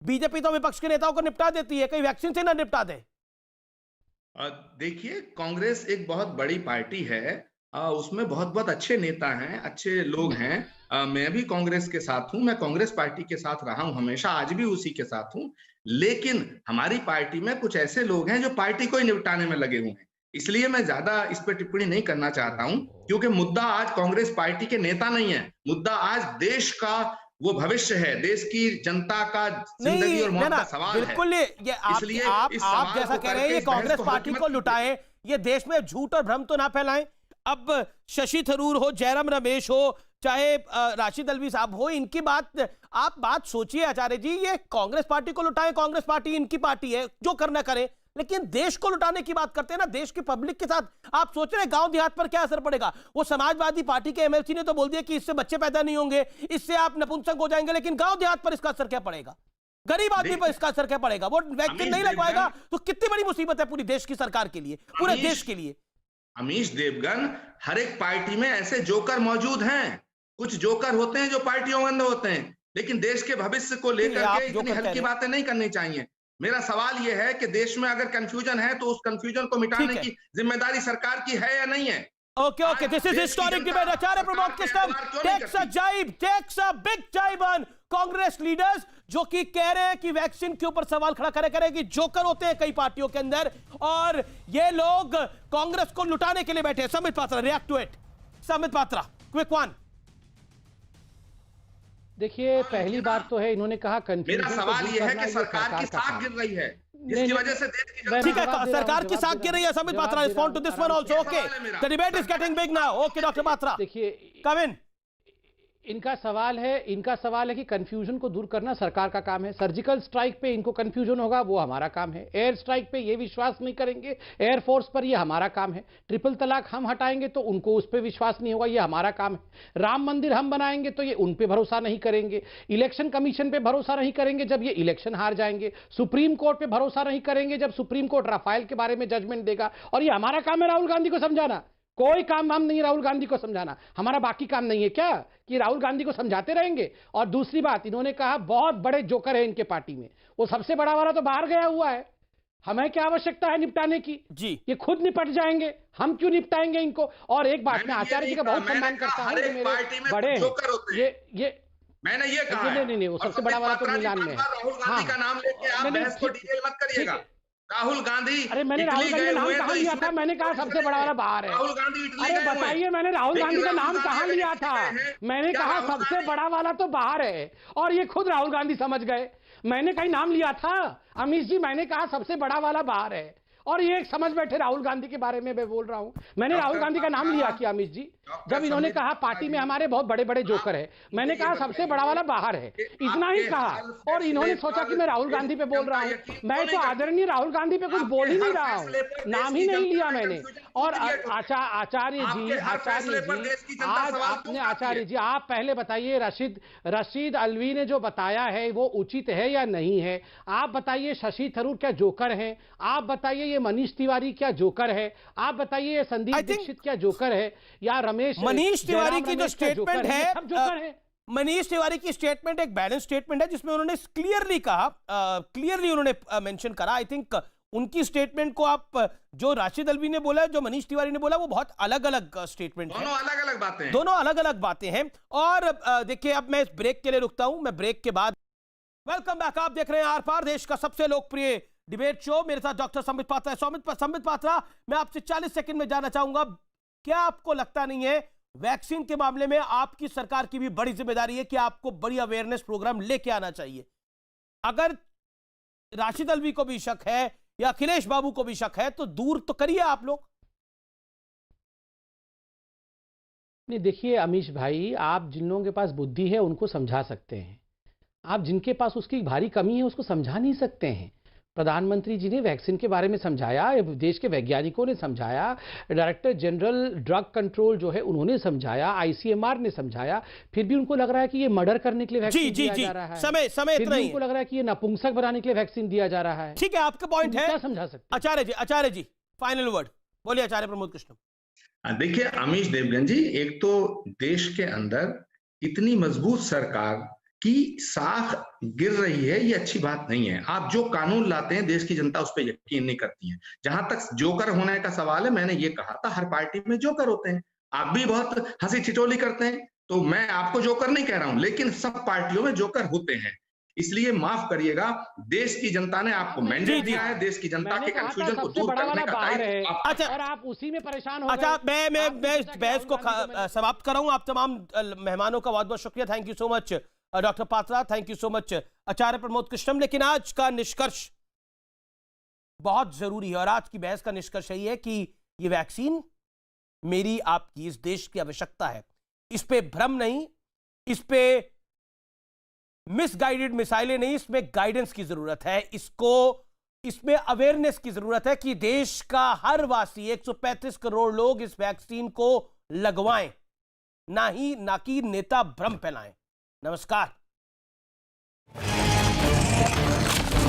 बीजेपी तो विपक्ष के नेताओं को निपटा देती है, कहीं वैक्सीन से ना निपटा दे। देखिए, कांग्रेस एक बहुत बड़ी पार्टी है, उसमें बहुत अच्छे नेता हैं, अच्छे लोग हैं। मैं भी कांग्रेस के साथ हूं, मैं कांग्रेस पार्टी के साथ रहा हूं हमेशा, आज भी उसी के साथ हूं। लेकिन हमारी पार्टी में कुछ ऐसे लोग हैं जो पार्टी को ही निपटाने में लगे हुए हैं, इसलिए मैं ज्यादा इस पर टिप्पणी नहीं करना चाहता हूं, क्योंकि मुद्दा आज कांग्रेस पार्टी के नेता नहीं है, मुद्दा आज देश का वो भविष्य है, देश की जनता का जिंदगी और मौत का सवाल है। बिल्कुल, ये आप जैसा कह रहे हैं ये कांग्रेस पार्टी को लुटाए, ये देश में झूठ और भ्रम तो ना फैलाएं। अब शशि थरूर हो, जयराम रमेश हो, चाहे राशिद अल्वी साहब हो, इनकी आप बात सोचिए आचार्य जी, ये कांग्रेस पार्टी को लुटाएं, कांग्रेस पार्टी इनकी पार्टी है, जो करना करें, लेकिन देश को लुटाने की बात करते हैं ना, देश की पब्लिक के साथ। आप सोच रहे हैं गांव देहात पर क्या असर पड़ेगा? वो समाजवादी पार्टी के एमएलसी ने तो बोल दिया कि इससे बच्चे पैदा नहीं होंगे, इससे आप नपुंसक हो जाएंगे, लेकिन गांव देहात पर इसका असर क्या पड़ेगा? गरीब आदमी पर इसका असर क्या पड़ेगा? वो वैक्सीन नहीं लगवाएगा तो कितनी बड़ी मुसीबत है पूरी देश की सरकार के लिए, पूरे देश के लिए। अमीश देवगन, हर एक पार्टी में ऐसे जोकर मौजूद हैं। कुछ जोकर होते हैं जो पार्टियों के अंदर होते हैं, लेकिन देश के भविष्य को लेकर के इतनी हल्की बातें नहीं करनी चाहिए। मेरा सवाल यह है कि देश में अगर कंफ्यूजन है तो उस कंफ्यूजन को मिटाने की जिम्मेदारी सरकार की है या नहीं है? Okay, this is historic debate. Acharya Pramod Krishnan takes a big jibe on Congress leaders, जो कि कह रहे हैं कि वैक्सीन के ऊपर सवाल खड़ा करें कि जोकर होते हैं कई पार्टियों के अंदर और ये लोग कांग्रेस को लुटाने के लिए बैठे हैं। Samit Patra, react to it. Samit Patra, quick one. देखिए, पहली बात तो है, इन्होंने कहा मेरा सवाल यह है कि सरकार की साख गिर रही है, जिसकी वजह से देश की ठीक है, सरकार की साख गिर रही है। Samit Patra, respond to this one also. Okay, the debate is getting big now. Okay doctor Patra, देखिए, कम इन। इनका सवाल है कि कंफ्यूजन को दूर करना सरकार का काम है। सर्जिकल स्ट्राइक पे इनको कंफ्यूजन होगा, वो हमारा काम है। एयर स्ट्राइक पे ये विश्वास नहीं करेंगे, एयरफोर्स पर ये हमारा काम है। ट्रिपल तलाक हम हटाएंगे तो उनको उस पर विश्वास नहीं होगा, ये हमारा काम है। राम मंदिर हम बनाएंगे तो ये उन पे भरोसा नहीं करेंगे। इलेक्शन कमीशन पे भरोसा नहीं करेंगे जब ये इलेक्शन हार जाएंगे। सुप्रीम कोर्ट पे भरोसा नहीं करेंगे जब सुप्रीम कोर्ट राफेल के बारे में जजमेंट देगा। और ये हमारा काम है राहुल गांधी को समझाना। कोई काम हम नहीं राहुल गांधी को समझाना, हमारा बाकी काम नहीं है क्या कि राहुल गांधी को समझाते रहेंगे? और दूसरी बात, इन्होंने कहा बहुत बड़े जोकर है इनके पार्टी में, वो सबसे बड़ा वाला तो बाहर गया हुआ है, हमें क्या आवश्यकता है निपटाने की? जी, ये खुद निपट जाएंगे, हम क्यों निपटाएंगे इनको? और एक बात, मैं आचार्य जी का बहुत सम्मान करता हूँ, बड़े ये मैंने ये कहा नहीं, वो सबसे बड़ा वाला तो मिलान में है। राहुल गांधी का नाम लेके आप बहस को डिटेल मत करिएगा। राहुल गांधी, अरे मैंने राहुल गांधी का नाम कहाँ लिया था? मैंने कहा सबसे बड़ा वाला बाहर है। राहुल गांधी इटली अरे बताइए, मैंने राहुल गांधी का नाम कहाँ लिया था? मैंने कहा सबसे बड़ा वाला तो बाहर है, और ये खुद राहुल गांधी समझ गए। मैंने कहीं नाम लिया था अमीश जी? मैंने कहा सबसे बड़ा वाला बाहर है, और ये समझ बैठे राहुल गांधी के बारे में मैं बोल रहा हूं। मैंने राहुल गांधी का नाम लिया कि अमित जी, जब इन्होंने कहा पार्टी में हमारे बहुत बड़े बड़े जोकर है, मैंने कहा सबसे बड़ा वाला बाहर है, इतना ही कहा। और इन्होंने सोचा कि मैं राहुल गांधी पे बोल रहा हूं। मैं तो आदरणीय राहुल गांधी पे कुछ बोल ही नहीं रहा हूं, नाम ही नहीं लिया मैंने। और आचार्य जी, आज आपने, आचार्य जी आप पहले बताइए, रशीद अल्वी ने जो बताया है वो उचित है या नहीं है? आप बताइए, शशि थरूर क्या जोकर हैं? आप बताइए, ये मनीष तिवारी क्या जोकर है? आप बताइए, ये संदीप दीक्षित क्या जोकर है? या मनीष तिवारी की जो स्टेटमेंट है, मनीष तिवारी की स्टेटमेंट एक बैलेंस स्टेटमेंट है, जिसमें उन्होंने क्लियरली कहा, क्लियरली उन्होंने मेंशन करा। आई थिंक उनकी स्टेटमेंट को आप, जो राशिद अल्वी ने बोला, जो मनीष तिवारी ने बोला, वो बहुत अलग अलग स्टेटमेंट है, दोनों अलग अलग बातें हैं, दोनों अलग अलग बातें हैं। और देखिए, अब मैं इस ब्रेक के लिए रुकता हूं, मैं ब्रेक के बाद वेलकम बैक। आप देख रहे हैं आर पार, देश का सबसे लोकप्रिय डिबेट शो। मेरे साथ डॉक्टर संबित पात्रा है। संबित पात्रा, मैं आपसे 40 सेकंड में जानना चाहूंगा, क्या आपको लगता नहीं है वैक्सीन के मामले में आपकी सरकार की भी बड़ी जिम्मेदारी है कि आपको बड़ी अवेयरनेस प्रोग्राम लेके आना चाहिए? अगर राशिद अल्वी को भी शक है या अखिलेश बाबू को भी शक है तो दूर तो करिए आप लोग। नहीं, देखिए अमीश भाई, आप जिन लोगों के पास बुद्धि है उनको समझा सकते हैं, आप जिनके पास उसकी भारी कमी है उसको समझा नहीं सकते हैं। प्रधानमंत्री जी ने वैक्सीन के बारे में समझाया, देश के वैज्ञानिकों ने समझाया, डायरेक्टर जनरल ड्रग कंट्रोल जो है उन्होंने समझाया, आईसीएमआर ने समझाया, फिर भी उनको लग रहा है कि ये मर्डर करने के लिए वैक्सीन दिया जा रहा है। समय इतना ही उनको लग रहा है कि ये नपुंसक बनाने के लिए वैक्सीन दिया जा रहा है। ठीक है, आपका पॉइंट है, क्या समझा सकते? आचार्य जी फाइनल वर्ड बोलिए। आचार्य प्रमोद कृष्णम। देखिए अमीश देवगन जी, एक तो देश के अंदर इतनी मजबूत सरकार की साख गिर रही है, ये अच्छी बात नहीं है। आप जो कानून लाते हैं देश की जनता उस पर यकीन नहीं करती है। जहां तक जोकर होने का सवाल है, मैंने ये कहा था हर पार्टी में जोकर होते हैं। आप भी बहुत हंसी ठिठोली करते हैं, तो मैं आपको जोकर नहीं कह रहा हूं, लेकिन सब पार्टियों में जोकर होते हैं। इसलिए माफ करिएगा, देश की जनता ने आपको मैंडेट दिया है, देश की जनता के कंफ्यूजन को दूर करने का दायित्व। अच्छा, और आप उसी में परेशान हो गए। अच्छा, मैं बहस को समाप्त कर रहा हूं। आप तमाम मेहमानों का बहुत बहुत शुक्रिया। Thank you so much doctor Patra, thank you so much Acharya Pramod Krishnam. लेकिन आज का निष्कर्ष बहुत जरूरी है, और आज की बहस का निष्कर्ष यही है कि ये वैक्सीन मेरी आपकी इस देश की आवश्यकता है। इस पे भ्रम नहीं, इस पे मिसगाइडेड मिसाइलें नहीं, इसमें गाइडेंस की जरूरत है। इसमें अवेयरनेस की जरूरत है कि देश का हर वासी 135 करोड़ लोग इस वैक्सीन को लगवाएं, ना कि नेता भ्रम फैलाएं। नमस्कार।